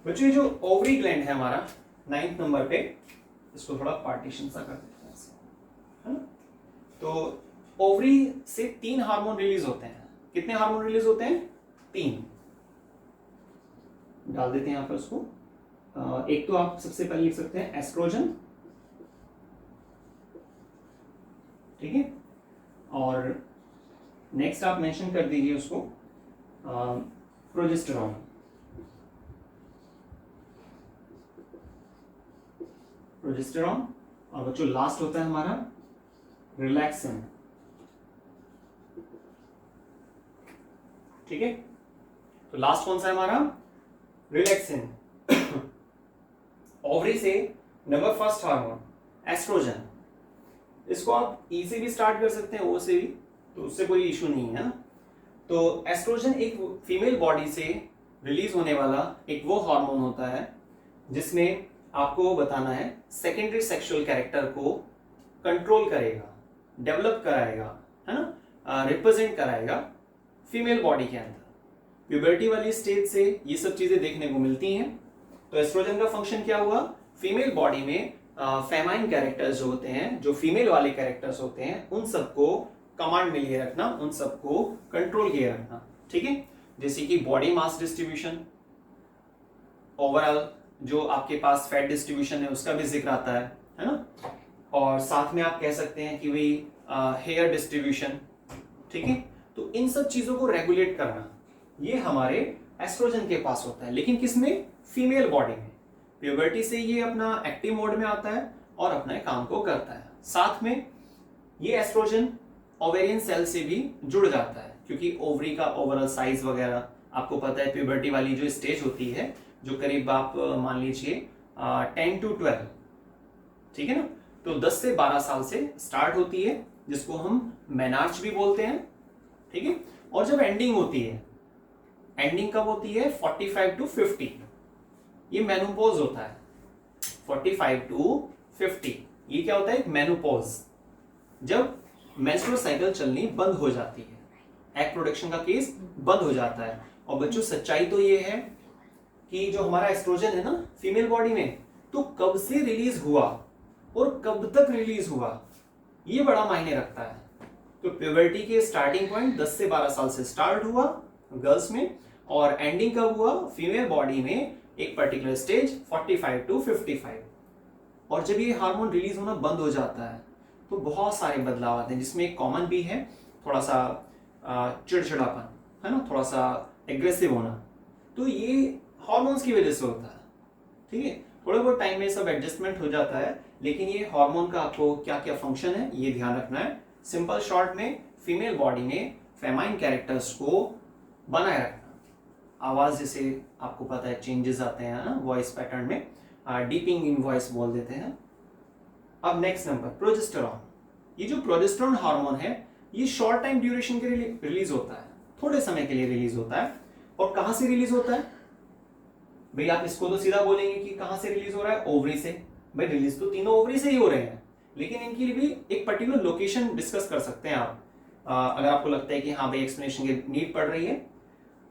बच्चों। ये जो ओवरी ग्लैंड है हमारा 9th नंबर पे, इसको थोड़ा पार्टीशन सा कर देते हैं, है ना। तो ओवरी से 3 हार्मोन रिलीज होते हैं। कितने हार्मोन रिलीज होते हैं, 3 डाल देते हैं यहां पर उसको। एक तो आप सबसे पहले लिख सकते हैं एस्ट्रोजन, ठीक है, और नेक्स्ट आप मेंशन कर दीजिए उसको प्रोजेस्टेरॉन, प्रोजेस्टेरॉन, और बच्चों लास्ट होता है हमारा रिलैक्सिन, ठीक है। तो लास्ट कौन सा है हमारा, रिलैक्सिन। ओवरी से नंबर फर्स्ट हार्मोन एस्ट्रोजन, इसको आप ई से भी स्टार्ट कर सकते हैं, ओ से भी, तो उससे कोई इशू नहीं है ना। तो एस्ट्रोजन एक फीमेल बॉडी से रिलीज होने वाला एक वो हार्मोन होता है जिसमें आपको बताना है सेकेंडरी सेक्सुअल कैरेक्टर को कंट्रोल करेगा, डेवलप कराएगा, है ना, रिप्रेजेंट कराएगा फीमेल बॉडी के अंदर। प्यूबर्टी वाली स्टेज से ये सब चीजें देखने को मिलती हैं। तो एस्ट्रोजन का फंक्शन क्या हुआ, फीमेल बॉडी में फेमाइन कैरेक्टर्स जो होते हैं, जो फीमेल वाले कैरेक्टर्स होते हैं, उन सबको कमांड में लिए रखना, उन सबको कंट्रोल किए रखना, ठीक है। जैसे कि बॉडी मास डिस्ट्रीब्यूशन, ओवरऑल जो आपके पास फैट डिस्ट्रीब्यूशन है उसका भी जिक्र आता है ना। और साथ में आप कह सकते हैं कि भाई हेयर डिस्ट्रीब्यूशन, ठीक है। तो इन सब चीजों को रेगुलेट करना ये हमारे एस्ट्रोजन के पास होता है, लेकिन किसमें? फीमेल बॉडी में। प्यूबर्टी से ये अपना एक्टिव मोड में आता है और अपने काम को करता है। साथ में ये एस्ट्रोजन ओवेरियन सेल से भी जुड़ जाता है, क्योंकि ओवरी का ओवरऑल साइज वगैरह आपको पता है, प्यूबर्टी वाली जो स्टेज होती है जो करीब आप मान लीजिए 10 to 12, ठीक है ना। तो 10 से 12 साल से स्टार्ट होती है, जिसको हम मेनार्च भी बोलते हैं, ठीक है। और जब एंडिंग होती है, एंडिंग कब होती है? 45 to 50, ये मेनोपॉज होता है। 45 to 50 ये क्या होता है? मेनोपॉज, जब मेंस्ट्रुअल साइकिल चलनी बंद हो जाती है, एग प्रोडक्शन का केस बंद हो जाता है। और बच्चों सच्चाई तो ये है कि जो हमारा एस्ट्रोजन है ना फीमेल बॉडी में, तो कब से रिलीज हुआ और कब तक रिलीज हुआ, ये बड़ा मायने रखता है। तो प्यूबर्टी के स्टार्टिंग पॉइंट 10 से 12 साल से स्टार्ट हुआ गर्ल्स में, और एंडिंग कब हुआ? फीमेल बॉडी में एक पर्टिकुलर स्टेज 45 to 55। और जब ये हार्मोन रिलीज होना बंद हो जाता है तो बहुत सारे बदलाव आते हैं, जिसमें एक कॉमन भी है थोड़ा सा चिड़चिड़ापन, है ना, थोड़ा सा एग्रेसिव होना। तो ये हार्मोन्स की वजह से होता है, ठीक है। थोड़े बहुत टाइम में सब एडजस्टमेंट हो जाता है, लेकिन ये हार्मोन का आपको क्या क्या फंक्शन है ये ध्यान रखना है। सिंपल शॉर्ट में फीमेल बॉडी में फेमाइन कैरेक्टर्स को बनाए रखना। आवाज जैसे आपको पता है चेंजेस आते हैं ना वॉइस पैटर्न में, डीपिंग इन वॉइस बोल देते हैं। अब नेक्स्ट नंबर प्रोजेस्टेरॉन। ये जो प्रोजेस्टेरॉन हार्मोन है ये शॉर्ट टाइम ड्यूरेशन के लिए रिलीज होता है, थोड़े समय के लिए रिलीज होता है। और कहां से रिलीज होता है भाई? आप इसको तो सीधा बोलेंगे कि कहां से रिलीज हो रहा है? ओवरी से। भाई रिलीज तो तीनों ओवरी से ही हो रहे हैं, लेकिन इनके लिए भी एक पर्टिकुलर लोकेशन डिस्कस कर सकते हैं आप। अगर आपको लगता है कि हाँ भाई एक्सप्लेनेशन की नीड पड़ रही है,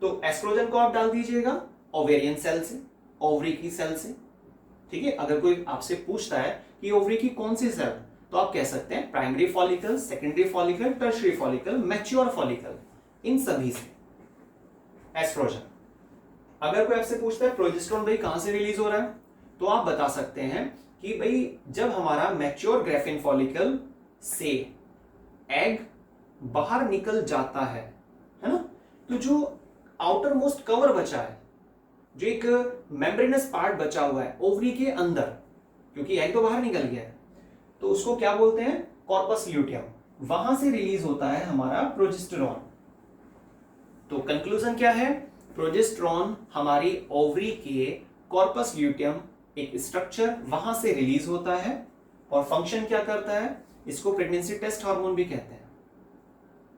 तो एस्ट्रोजन को आप डाल दीजिएगा ओवेरियन सेल से, ओवरी की सेल से, ठीक है। अगर कोई आपसे पूछता है कि ओवरी की कौन सी सेल, तो आप कह सकते हैं primary follicle, secondary follicle, tertiary follicle, mature follicle, इन सभी से एस्ट्रोजन। अगर कोई आपसे पूछता है प्रोजेस्टेरॉन भाई कहां से रिलीज हो रहा है, तो आप बता सकते हैं कि भाई जब हमारा मैच्योर ग्राफिन फॉलिकल से एग बाहर निकल जाता है ना, तो जो आउटर मोस्ट कवर बचा है, जो एक मेम्ब्रेनस पार्ट बचा हुआ है ओवरी के अंदर, क्योंकि एग तो बाहर निकल गया है, तो उसको क्या बोलते हैं? Corpus luteum. वहां से रिलीज होता है हमारा प्रोजेस्टेरॉन। तो कंक्लूजन क्या है? प्रोजेस्टेरॉन हमारी ओवरी के कॉर्पस ल्यूटियम एक स्ट्रक्चर, वहां से रिलीज होता है। और फंक्शन क्या करता है? इसको प्रेगनेंसी टेस्ट हार्मोन भी कहते हैं।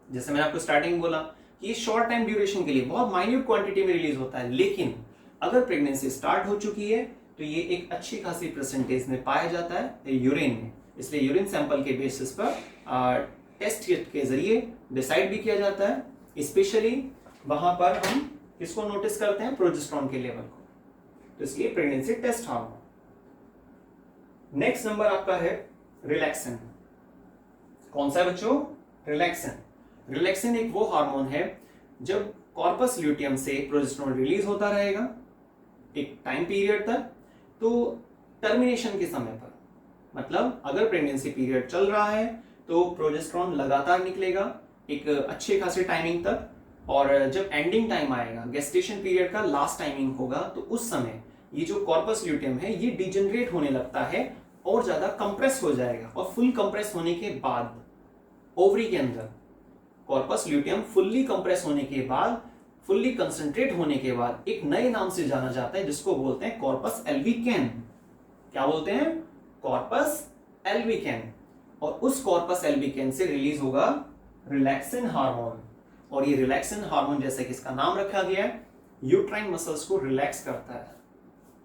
जैसे मैंने आपको स्टार्टिंग बोला कि ये शॉर्ट टाइम ड्यूरेशन के लिए बहुत माइन्यूट क्वांटिटी में रिलीज होता है, लेकिन अगर प्रेगनेंसी स्टार्ट हो चुकी है तो ये एक अच्छी खासी परसेंटेज में पाया जाता है यूरिन में। इसलिए यूरिन सैंपल के बेसिस पर टेस्ट के जरिए डिसाइड भी किया जाता है। स्पेशली वहां पर हम किसको नोटिस करते हैं? प्रोजेस्टेरॉन के लेवल को। तो इसलिए pregnancy test hormone. Next number आपका है रिलैक्सिन। कौन सा है बच्चों? रिलैक्सिन। रिलैक्सिन एक वो हार्मोन है जब कॉर्पस ल्यूटियम से प्रोजेस्टेरॉन रिलीज होता रहेगा एक टाइम पीरियड तक, तो टर्मिनेशन के समय पर, मतलब अगर प्रेगनेंसी पीरियड चल रहा है तो प्रोजेस्टेरॉन लगातार निकलेगा एक अच्छे खासे टाइमिंग तक, और जब एंडिंग टाइम आएगा, गेस्टेशन पीरियड का लास्ट टाइमिंग होगा, तो उस समय ये जो कॉर्पस ल्यूटियम है ये डिजेनरेट होने लगता है और ज्यादा कंप्रेस हो जाएगा। और फुल कंप्रेस होने के बाद ओवरी के अंदर कॉर्पस ल्यूटियम फुल्ली कंप्रेस होने के बाद, फुल्ली कंसंट्रेट होने के बाद एक नए नाम से जाना जाता है जिसको बोलते हैं कॉर्पस एल्विकेन। क्या बोलते हैं? कॉर्पस एल्विकेन। और उस कॉर्पस एल्विकेन से रिलीज होगा रिलैक्सिन हार्मोन। और ये रिलैक्सिन हार्मोन, जैसे कि इसका नाम रखा गया है, यूट्राइन मसल्स को रिलैक्स करता है,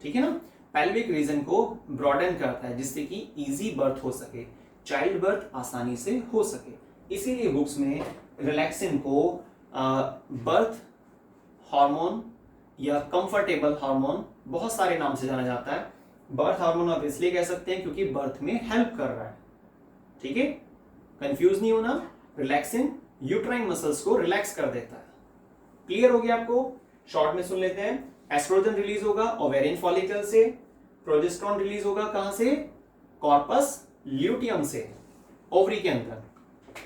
ठीक है ना, पेल्विक रीजन को ब्रॉडन करता है जिससे कि इजी बर्थ हो सके, चाइल्ड बर्थ आसानी से हो सके। इसीलिए बुक्स में रिलैक्सिन को बर्थ हार्मोन या कंफर्टेबल हार्मोन, बहुत सारे नाम से जाना जाता है। बर्थ हार्मोन आप इसलिए कह सकते हैं क्योंकि बर्थ में हेल्प कर रहा है, ठीक है, कंफ्यूज नहीं होना। रिलैक्सिन यूट्राइन मसल्स को रिलैक्स कर देता है। क्लियर हो गया आपको? शॉर्ट में सुन लेते हैं। एस्ट्रोजन रिलीज होगा ओवेरियन फॉलिकल से, प्रोजेस्टेरॉन रिलीज होगा कहां से? कॉर्पस ल्यूटियम से, ओवरी के अंदर।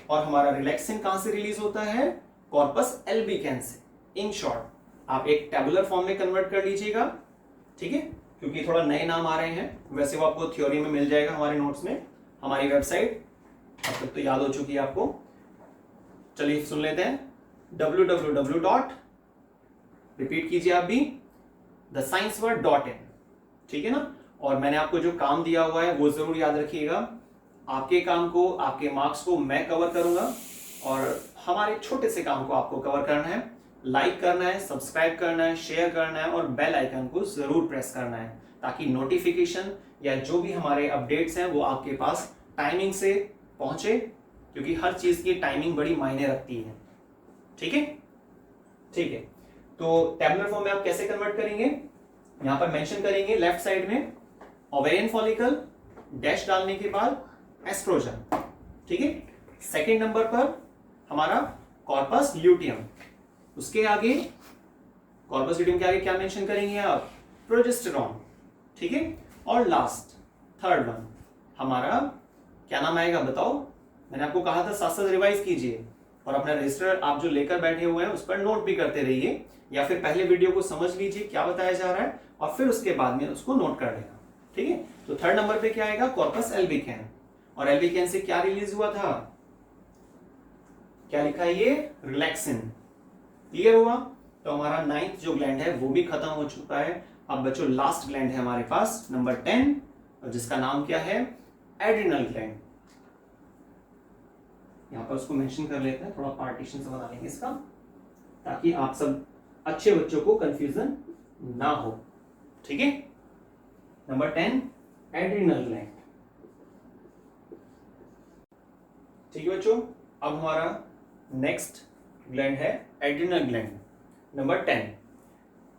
और हमारा रिलैक्सिन कहां से रिलीज होता है? कॉर्पस एल्बिकेंस से। इन शॉर्ट आप एक टेबुलर फॉर्म में कन्वर्ट कर लीजिएगा, ठीक है, क्योंकि थोड़ा नए नाम आ रहे हैं। वैसे वो आपको थ्योरी में मिल जाएगा हमारे नोट्स में, हमारी वेबसाइट अब तक तो याद हो चुकी है आपको। चलिए सुन लेते हैं। www. रिपीट कीजिए आप भी, thescienceword.in, ठीक है ना। और मैंने आपको जो काम दिया हुआ है वो जरूर याद रखिएगा। आपके काम को, आपके मार्क्स को मैं कवर करूंगा और हमारे छोटे से काम को आपको कवर करना है। लाइक करना है, सब्सक्राइब करना है, शेयर करना है और बेल आइकन को जरूर प्रेस करना है ताकि नोटिफिकेशन या जो भी हमारे अपडेट्स हैं वो आपके पास टाइमिंग से पहुंचे, क्योंकि हर चीज की टाइमिंग बड़ी मायने रखती है, ठीक है। ठीक है, तो टेबुलर फॉर्म में आप कैसे कन्वर्ट करेंगे? यहां पर मेंशन करेंगे लेफ्ट साइड में ओवेरियन फॉलिकल, डैश डालने के बाद एस्ट्रोजन, ठीक है। सेकेंड नंबर पर हमारा कॉर्पस ल्यूटियम, उसके आगे कॉर्पस ल्यूटियम के आगे क्या मेंशन करेंगे आप? प्रोजेस्टेरॉन, ठीक है। और लास्ट थर्ड वन हमारा क्या नाम आएगा बताओ? मैंने आपको कहा था साथ साथ रिवाइज कीजिए और अपना रजिस्टर आप जो लेकर बैठे हुए हैं उस पर नोट भी करते रहिए, या फिर पहले वीडियो को समझ लीजिए क्या बताया जा रहा है और फिर उसके बाद में उसको नोट कर लेना, ठीक है। तो थर्ड नंबर पे क्या आएगा? कॉर्पस एल्बिकेन। और एल्बिकेन से क्या रिलीज हुआ था? क्या लिखा है ये? रिलैक्सिन। क्लियर हुआ? तो हमारा 9th जो ग्लैंड है वो भी खत्म हो चुका है। अब बच्चों लास्ट ग्लैंड है हमारे पास नंबर 10, और जिसका नाम क्या है? Adrenal gland. यहां पर उसको मेंशन कर लेते हैं, थोड़ा पार्टीशन से बना लेंगे इसका ताकि आप सब अच्छे बच्चों को कंफ्यूजन ना हो, ठीक है। नंबर 10 एड्रिनल ग्लैंड, ठीक है बच्चों। अब हमारा नेक्स्ट ग्लैंड है adrenal gland number 10।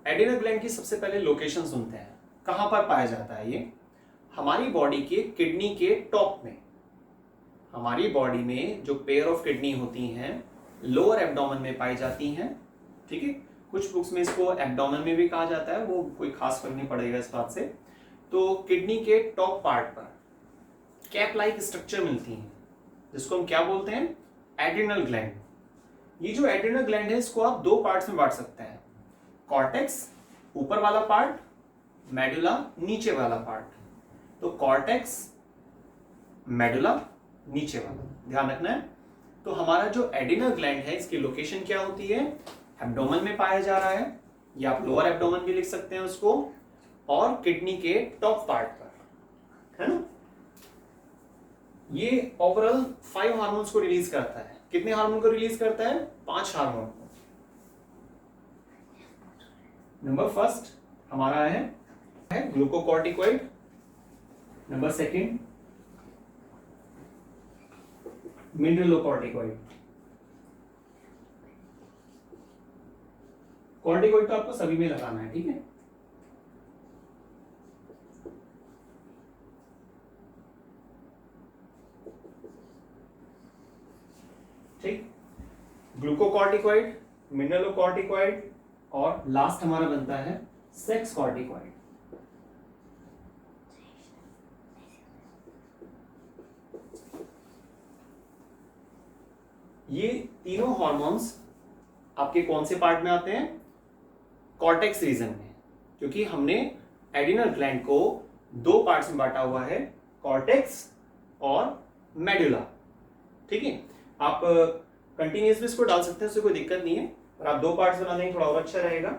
Adrenal gland की सबसे पहले लोकेशन सुनते हैं, कहां पर पाया जाता है ये? हमारी बॉडी के किडनी के टॉप में। हमारी बॉडी में जो पेयर ऑफ किडनी होती हैं लोअर एब्डोमेन में पाई जाती हैं, ठीक है। कुछ बुक्स में इसको एब्डोमेन में भी कहा जाता है, वो कोई खास फर्क नहीं पड़ेगा इस बात से। तो किडनी के टॉप पार्ट पर कैप लाइक स्ट्रक्चर मिलती है जिसको हम क्या बोलते हैं? Adrenal gland. ये जो एड्रिनल ग्लैंड है इसको आप दो पार्ट्स में बांट सकते हैं, कॉर्टेक्स ऊपर वाला पार्ट, मेडुला नीचे वाला पार्ट। तो कॉर्टेक्स, मेडुला, नीचे वाला ध्यान रखना है। तो हमारा जो एड्रिनल ग्लैंड है इसकी लोकेशन क्या होती है? एब्डोमेन में पाया जा रहा है, या आप लोअर एब्डोमेन भी लिख सकते हैं उसको, और किडनी के टॉप पार्ट पर, है ना। ये ओवरऑल 5 हार्मोन्स को रिलीज करता है। कितने हार्मोन को रिलीज करता है? 5 हार्मोन को। नंबर फर्स्ट हमारा है glucocorticoid, number second mineralocorticoid. Corticoid तो आपको सभी में लगाना है, ठीक है। ठीक, ग्लूकोकॉर्टिकॉइड, मिनरलोकॉर्टिकॉइड और लास्ट हमारा बनता है सेक्स कॉर्टिकॉइड। ये तीनों हॉर्मोन्स आपके कौन से पार्ट में आते हैं? कॉर्टेक्स रीजन में, क्योंकि हमने एड्रिनल ग्लैंड को दो पार्ट्स में बांटा हुआ है, कॉर्टेक्स और मेडुला, ठीक है। आप कंटिन्यूअसली इसको डाल सकते हैं, उससे कोई दिक्कत नहीं है, पर आप दो पार्ट्स बना देंगे थोड़ा और अच्छा रहेगा।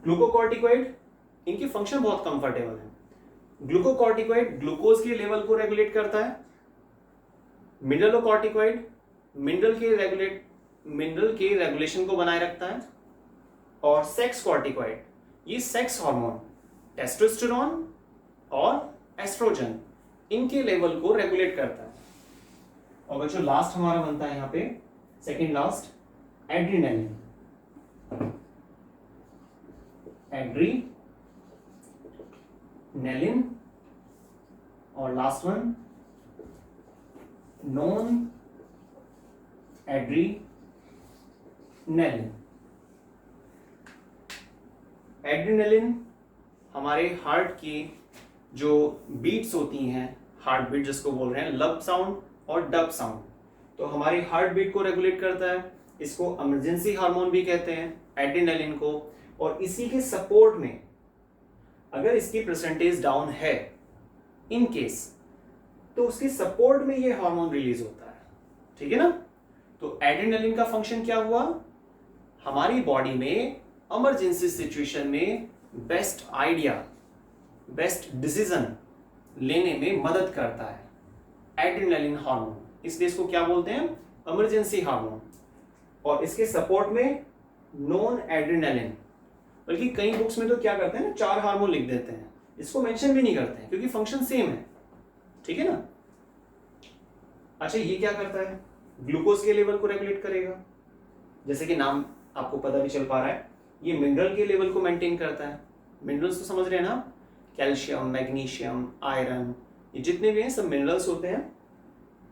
ग्लूकोकॉर्टिकॉइड, इनकी फंक्शन बहुत कंफर्टेबल है। ग्लूकोकॉर्टिकॉइड ग्लूकोज के लेवल को रेगुलेट करता है, मिनरलोकॉर्टिकॉइड मिनरल के रेगुलेशन को बनाए रखता है, और सेक्स कॉर्टिकॉइड ये सेक्स हार्मोन टेस्टोस्टेरोन और एस्ट्रोजन इनके लेवल को रेगुलेट करता है। और बच्चों लास्ट हमारा बनता है यहाँ पे सेकंड लास्ट एड्रीनलिन। नेलिन, और last one non adrenaline. Adrenaline हमारे हार्ट की जो बीट्स होती हैं, हार्ट बीट जिसको बोल रहे हैं, लब साउंड और डब साउंड, तो हमारी हार्ट बीट को रेगुलेट करता है। इसको इमरजेंसी हार्मोन भी कहते हैं एड्रीनेलिन को। और इसी के सपोर्ट में अगर इसकी परसेंटेज डाउन है इन केस, तो उसके सपोर्ट में ये हार्मोन रिलीज होता है, ठीक है ना। तो एड्रेनालिन का फंक्शन क्या हुआ, हमारी बॉडी में इमरजेंसी सिचुएशन में बेस्ट आइडिया, बेस्ट डिसीजन लेने में मदद करता है एड्रेनालिन हार्मोन, इसलिए इसको क्या बोलते हैं, इमरजेंसी हार्मोन। और इसके सपोर्ट में नॉन एड्रेनालिन, बल्कि कई बुक्स में तो क्या करते हैं ना, 4 हार्मोन लिख देते हैं, इसको मेंशन भी नहीं करते हैं क्योंकि फंक्शन सेम है, ठीक है ना। अच्छा, ये क्या करता है, ग्लूकोज के लेवल को रेगुलेट करेगा, जैसे कि नाम आपको पता भी चल पा रहा है, ये मिनरल के लेवल को मेंटेन करता है। मिनरल्स तो समझ रहे हैं ना, कैल्शियम, मैग्नीशियम, आयरन, ये जितने भी हैं सब मिनरल्स होते हैं।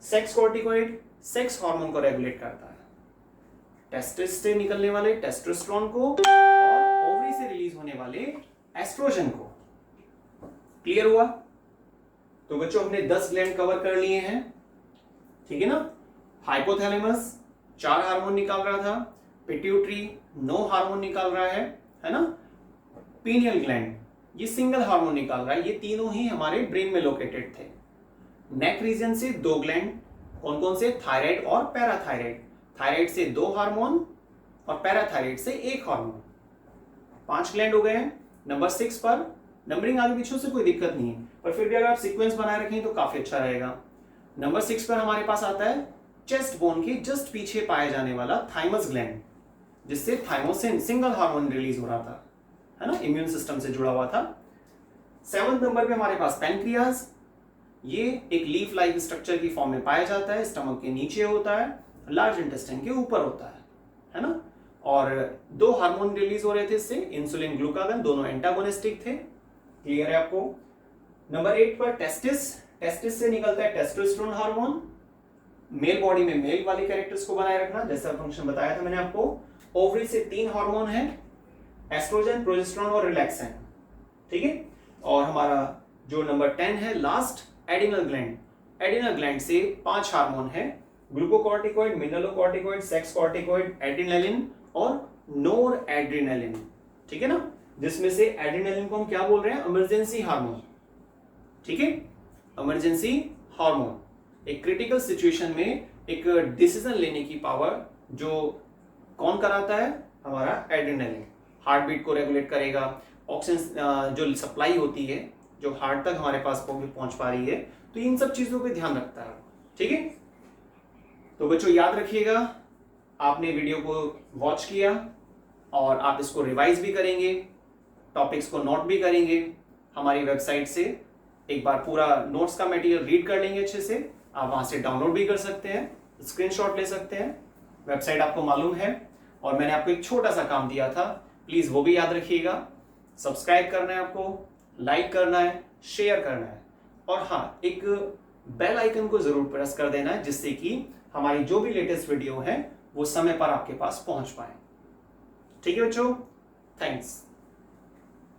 सेक्स कॉर्टिकॉइड सेक्स हार्मोन को रेगुलेट करता है, टेस्टिस से निकलने वाले टेस्टोस्टेरोन को और ओवरी से रिलीज होने वाले एस्ट्रोजन को। क्लियर हुआ। तो बच्चों हमने 10 ग्लैंड कवर कर लिए हैं, ठीक है ना। हाइपोथैलेमस 4 हार्मोन निकाल रहा था, पिट्यूटरी 9 हार्मोन निकाल रहा है ना। पीनियल ग्लैंड ये सिंगल हार्मोन निकाल रहा है, ये तीनों ही हमारे ब्रेन में लोकेटेड थे। नेक रीजन से 2 ग्लैंड, कौन कौन से, थायराइड और पैराथायराइड। थायराइड से 2 हार्मोन और पैराथायराइड से 1 हार्मोन, 5 ग्लैंड हो गए हैं। नंबर 6 पर, नंबरिंग आगे पीछे से कोई दिक्कत नहीं है, पर फिर भी अगर आप सीक्वेंस बनाए रखें तो काफी अच्छा रहेगा। नंबर 6 पर हमारे पास आता है चेस्ट बोन के जस्ट पीछे पाया जाने वाला थाइमस ग्लैंड, जिससे थाइमोसिन सिंगल हार्मोन रिलीज हो रहा था, है ना, इम्यून सिस्टम से जुड़ा हुआ था। 7वें नंबर पे हमारे पास पैनक्रियाज, ये एक लीफ लाइक स्ट्रक्चर की फॉर्म में पाया जाता है, स्टमक के नीचे होता है, लार्ज इंटेस्टाइन के ऊपर होता है ना। और 2 हार्मोन रिलीज हो रहे थे इससे, इंसुलिन, ग्लूकागन, दोनों एंटागोनिस्टिक थे। क्लियर है आपको। नंबर 8 पर टेस्टिस, टेस्टिस से निकलता है टेस्टोस्टेरोन हार्मोन। मेल बॉडी में मेल वाले कैरेक्टर्स को बनाए रखना, जैसा फंक्शन बताया था मैंने आपको। ओवरी से 3 हार्मोन है, एस्ट्रोजन, प्रोजेस्टेरोन और रिलैक्सेन, ठीक है। और हमारा जो नंबर 10 है last, adrenal gland. Adrenal gland से 5 हार्मोन है, glucocorticoid, mineralocorticoid, sex corticoid, adrenaline और नोर एड्रेनालिन, ठीक है ना। जिसमें से एड्रेनालिन को हम क्या बोल रहे हैं, इमरजेंसी हार्मोन, ठीक है। इमरजेंसी हार्मोन एक क्रिटिकल सिचुएशन में एक डिसीजन लेने की पावर जो कौन कराता है, हमारा एड्रेनालिन। हार्ट बीट को रेगुलेट करेगा, ऑक्सीजन जो सप्लाई होती है जो हार्ट तक हमारे पास पहुंच पा रही है, तो इन सब चीजों पे ध्यान रखता है, ठीक है। तो बच्चों याद रखिएगा, आपने वीडियो को वॉच किया और आप इसको रिवाइज भी करेंगे, टॉपिक्स को नोट भी करेंगे। हमारी वेबसाइट से एक बार पूरा नोट्स का मटेरियल रीड कर लेंगे अच्छे से, आप वहां से डाउनलोड भी कर सकते हैं, स्क्रीनशॉट ले सकते हैं, वेबसाइट आपको मालूम है। और मैंने आपको एक छोटा सा काम दिया था, प्लीज वो भी याद रखिएगा, सब्सक्राइब करना है आपको, लाइक करना है, शेयर करना है, और हाँ, एक बेल आइकन को जरूर प्रेस कर देना है, जिससे कि हमारी जो भी लेटेस्ट वीडियो है वो समय पर आपके पास पहुंच पाए, ठीक है बच्चों। थैंक्स।